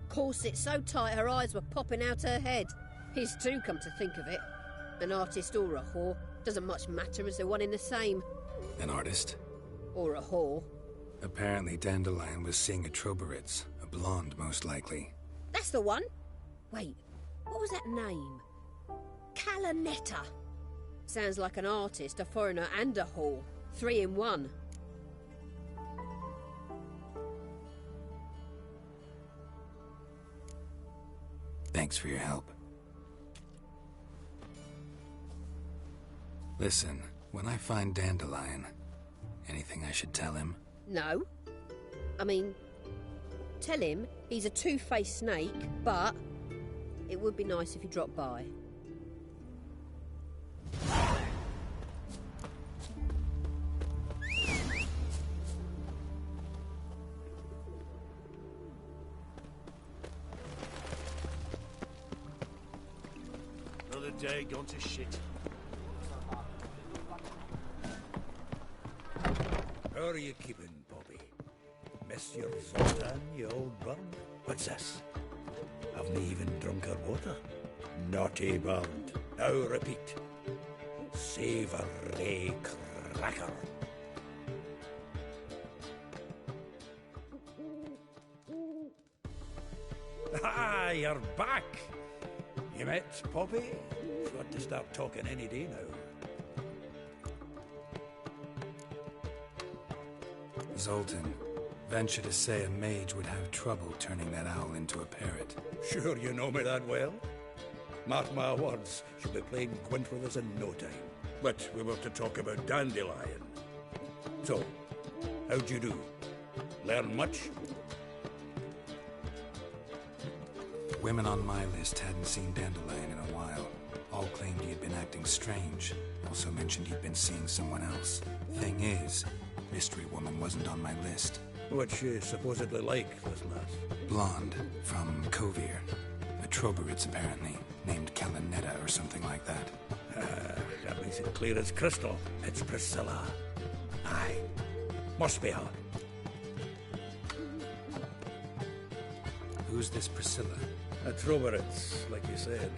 Corset so tight her eyes were popping out her head. His too, come to think of it. An artist or a whore. Doesn't much matter as they're one in the same. An artist? Or a whore. Apparently Dandelion was seeing a Troberitz. A blonde, most likely. That's the one. Wait, what was that name? Calanetta. Sounds like an artist, a foreigner and a whore. 3 in 1. Thanks for your help. Listen, when I find Dandelion, anything I should tell him? No. I mean, tell him he's a two-faced snake, but it would be nice if he dropped by. Another day gone to shit. How are you keeping, Bobby? Monsieur Zoltan, you old bird? What's this? Haven't even drunk her water? Naughty bird. Now repeat. Savoury cracker. Ah, you're back. You met Poppy? Got to start talking any day now. Zoltan, venture to say a mage would have trouble turning that owl into a parrot. Sure you know me that well. Mark my words, she'll be playing Gwent with us in no time. But we were to talk about Dandelion. So, how'd you do? Learn much? Women on my list hadn't seen Dandelion in a while. All claimed he had been acting strange. Also mentioned he'd been seeing someone else. Thing is, Mystery Woman wasn't on my list. What's she supposedly like, this lass? Blonde, from Covere. A Troberitz, apparently, named Calanetta or something like that. That makes it clear as crystal. It's Priscilla. Aye. Must be her. Who's this Priscilla? A Troberitz, like you said.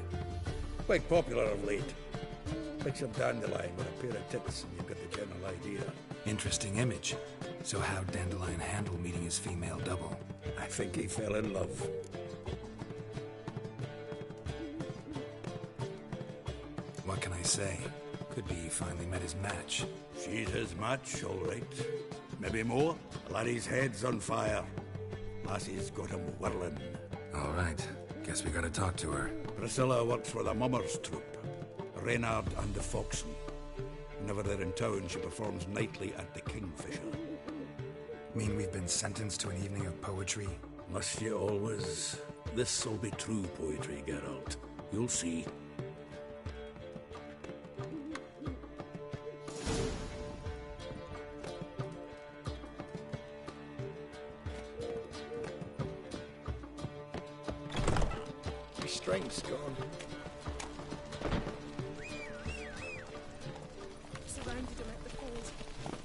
Quite popular of late. Picture Dandelion with a pair of tits and you've got the general idea. Interesting image. So how'd Dandelion handle meeting his female double? I think he fell in love. What can I say? Could be he finally met his match. She's his match, all right. Maybe more. Laddie's head's on fire. Lassie's got him whirling. All right. Guess we gotta talk to her. Priscilla works for the Mummers troupe. Reynard and the Foxen. Whenever they're in town, she performs nightly at the Kingfisher. Mean we've been sentenced to an evening of poetry? Must you always? This'll be true poetry, Geralt. You'll see. My strength's gone. Surrounded him at the ford.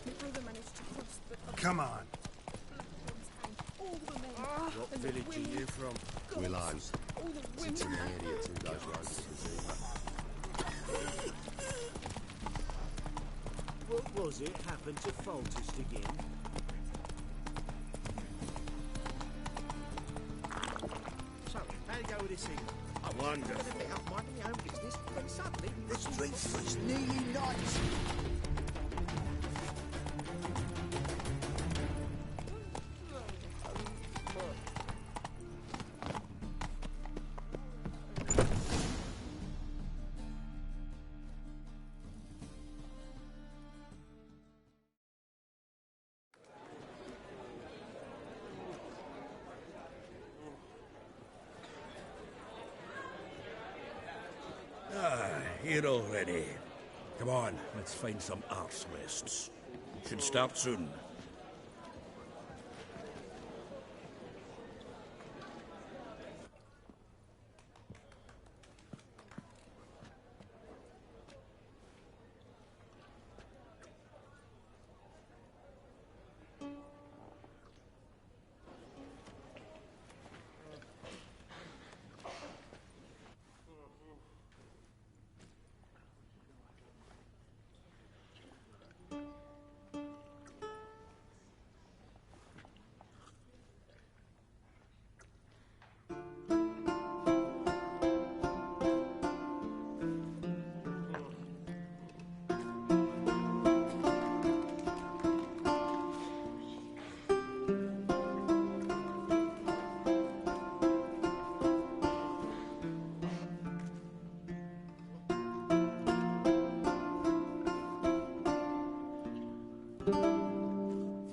My brother managed to cross, but Come on. all the men. What and the village are women. you from? Willows. All the women. It's an idiot who goes round to What was it happened to Foltest again? So, how you go with this thing? I wonder. I'm a bit up minding my own business, but suddenly the streets was nearly night. Here already. Come on, let's find some arse rests. Should start soon.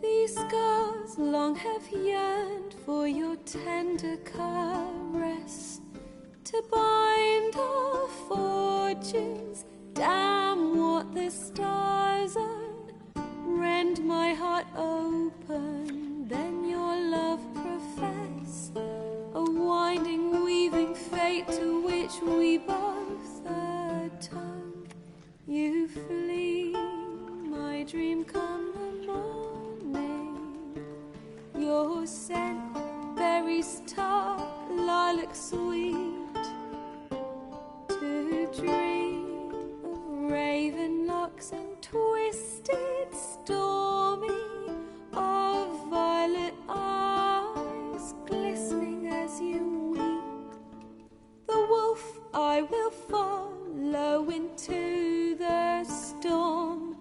These scars long have yearned for your tender caress, to bind our fortunes. Damn what the stars are. Rend my heart open, then your love profess. A winding, weaving fate to which we both atone. You flee, my dream come the morning. Your scent, berries tart, lilac sweet. To dream of raven locks and twisted, stormy, of violet eyes glistening as you weep. The wolf I will follow into the storm,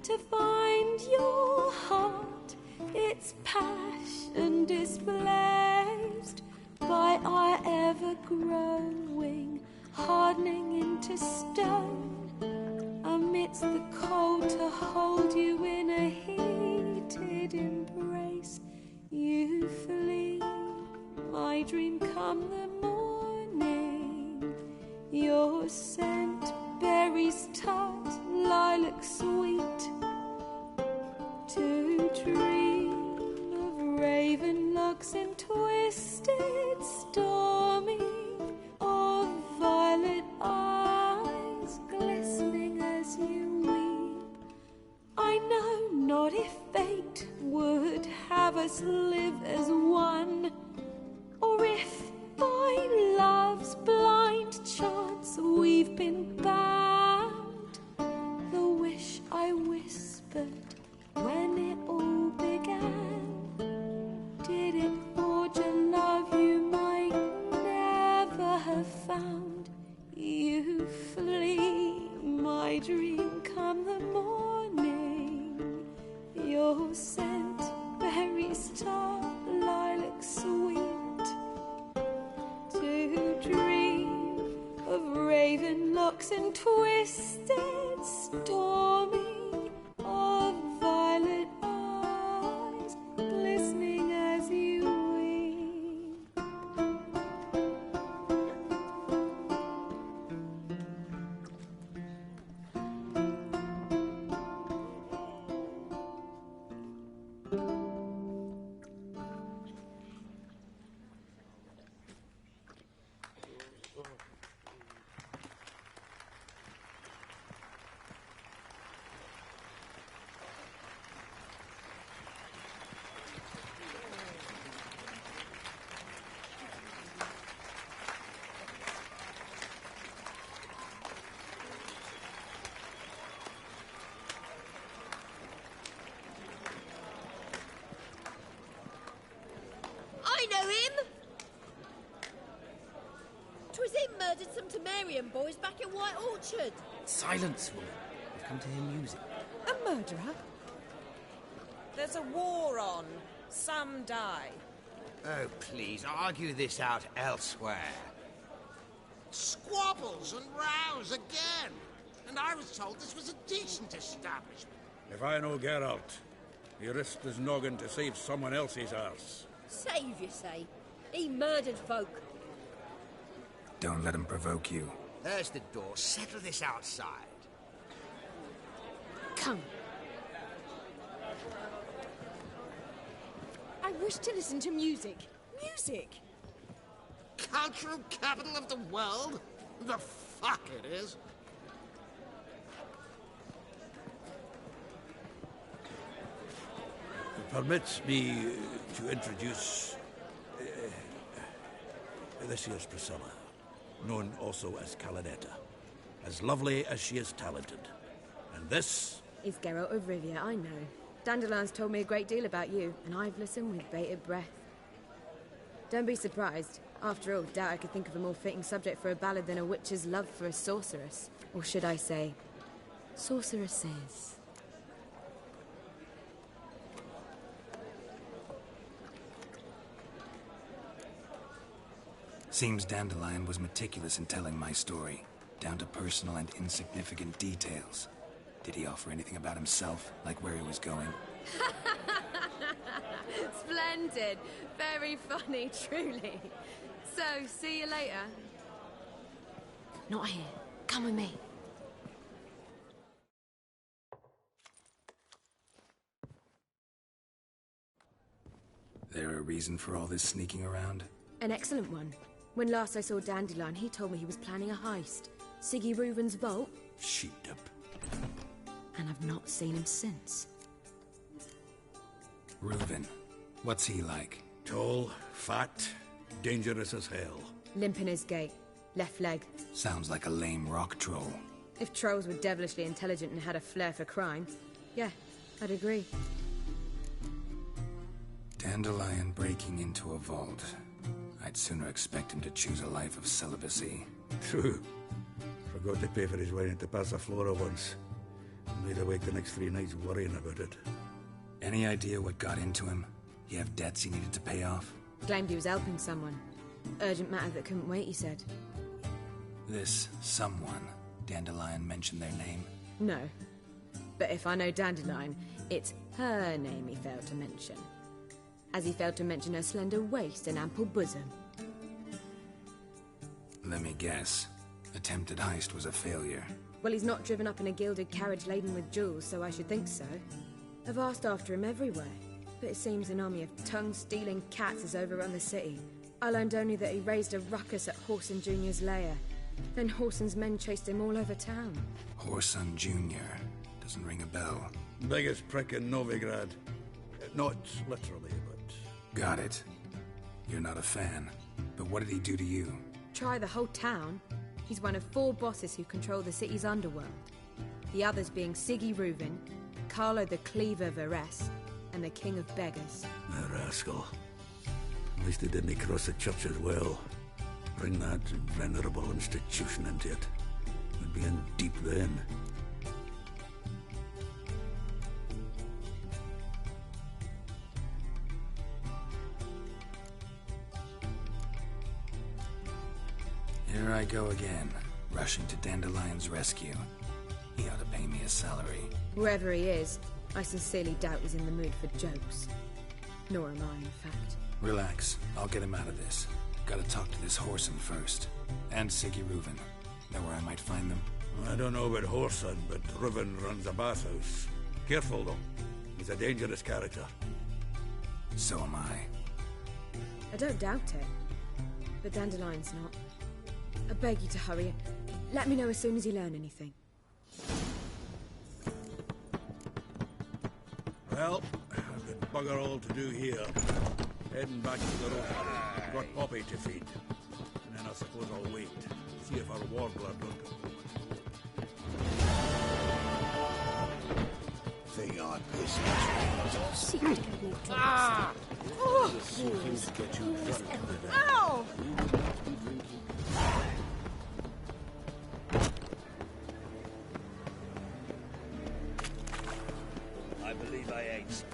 to find your heart, its passion displaced by our ever-growing, hardening into stone, amidst the cold to hold you in a heated embrace. You flee, my dream come the morning. Your scent, berries tart, lilac sweet. To dream of raven locks and twisted, stormy, of violet eyes glistening as you weep. I know not if fate would have us live as one, or if by love's blind chance we've been bound. The wish I whispered when it all began, did it forge a love you might never have found? You flee, dream come the morning. Your scent, berry star, lilac sweet. To dream of raven locks and twisted stormy, of violet eyes glistening as you weep. I know him! 'Twas him murdered some Temerian boys back in White Orchard. Silence, woman. We've come to hear music. A murderer? There's a war on. Some die. Oh, please, argue this out elsewhere. Squabbles and rows again. And I was told this was a decent establishment. If I know Geralt, he risked his noggin to save someone else's arse. Save, you say? He murdered folk. Don't let him provoke you. There's the door. Settle this outside. Come. I wish to listen to music. Music? Cultural capital of the world? The fuck it is. Permits me to introduce this here's Priscilla, known also as Calinetta, as lovely as she is talented. And this is Geralt of Rivia, I know. Dandelion's told me a great deal about you, and I've listened with bated breath. Don't be surprised. After all, doubt I could think of a more fitting subject for a ballad than a witch's love for a sorceress. Or should I say, sorceresses. Seems Dandelion was meticulous in telling my story, down to personal and insignificant details. Did he offer anything about himself, like where he was going? Splendid. Very funny, truly. So, see you later. Not here. Come with me. There a reason for all this sneaking around? An excellent one. When last I saw Dandelion, he told me he was planning a heist. Siggy Reuven's vault. Sheeped up. And I've not seen him since. Reuven. What's he like? Tall, fat, dangerous as hell. Limp in his gait. Left leg. Sounds like a lame rock troll. If trolls were devilishly intelligent and had a flair for crime, yeah, I'd agree. Dandelion breaking into a vault. I'd sooner expect him to choose a life of celibacy. True. Forgot to pay for his wine at the Passaflora once. Made awake the next 3 nights worrying about it. Any idea what got into him? He have debts he needed to pay off? Claimed he was helping someone. Urgent matter that couldn't wait, he said. This someone, Dandelion mentioned their name? No. But if I know Dandelion, it's her name he failed to mention. As he failed to mention her slender waist and ample bosom. Let me guess. Attempted heist was a failure. Well, he's not driven up in a gilded carriage laden with jewels, so I should think so. I've asked after him everywhere, but it seems an army of tongue-stealing cats has overrun the city. I learned only that he raised a ruckus at Horson Jr.'s lair. Then Horson's men chased him all over town. Horson Jr. Doesn't ring a bell. Biggest prick in Novigrad. Not literally, but... Got it. You're not a fan. But what did he do to you? Try the whole town. He's one of 4 bosses who control the city's underworld. The others being Siggy Reuven, Carlo the Cleaver Varese, and the King of Beggars. The rascal. At least he didn't cross the church as well. Bring that venerable institution into it. We'd be in deep then. There I go again, rushing to Dandelion's rescue. He ought to pay me a salary. Whoever he is, I sincerely doubt he's in the mood for jokes. Nor am I, in fact. Relax. I'll get him out of this. Gotta talk to this Whoreson first. And Siggy Reuven. Know where I might find them? I don't know about Whoreson, but Reuven runs a bathhouse. Careful, though. He's a dangerous character. So am I. I don't doubt it. But Dandelion's not. I beg you to hurry. Let me know as soon as you learn anything. Well, I've got bugger all to do here. Heading back to the road. Got Poppy to feed. And then I suppose I'll wait. See if our warbler don't come home. Think I pissed much. Secret of me. Ah! Oh! Seems to get you in front of it. Ow! I believe I ate some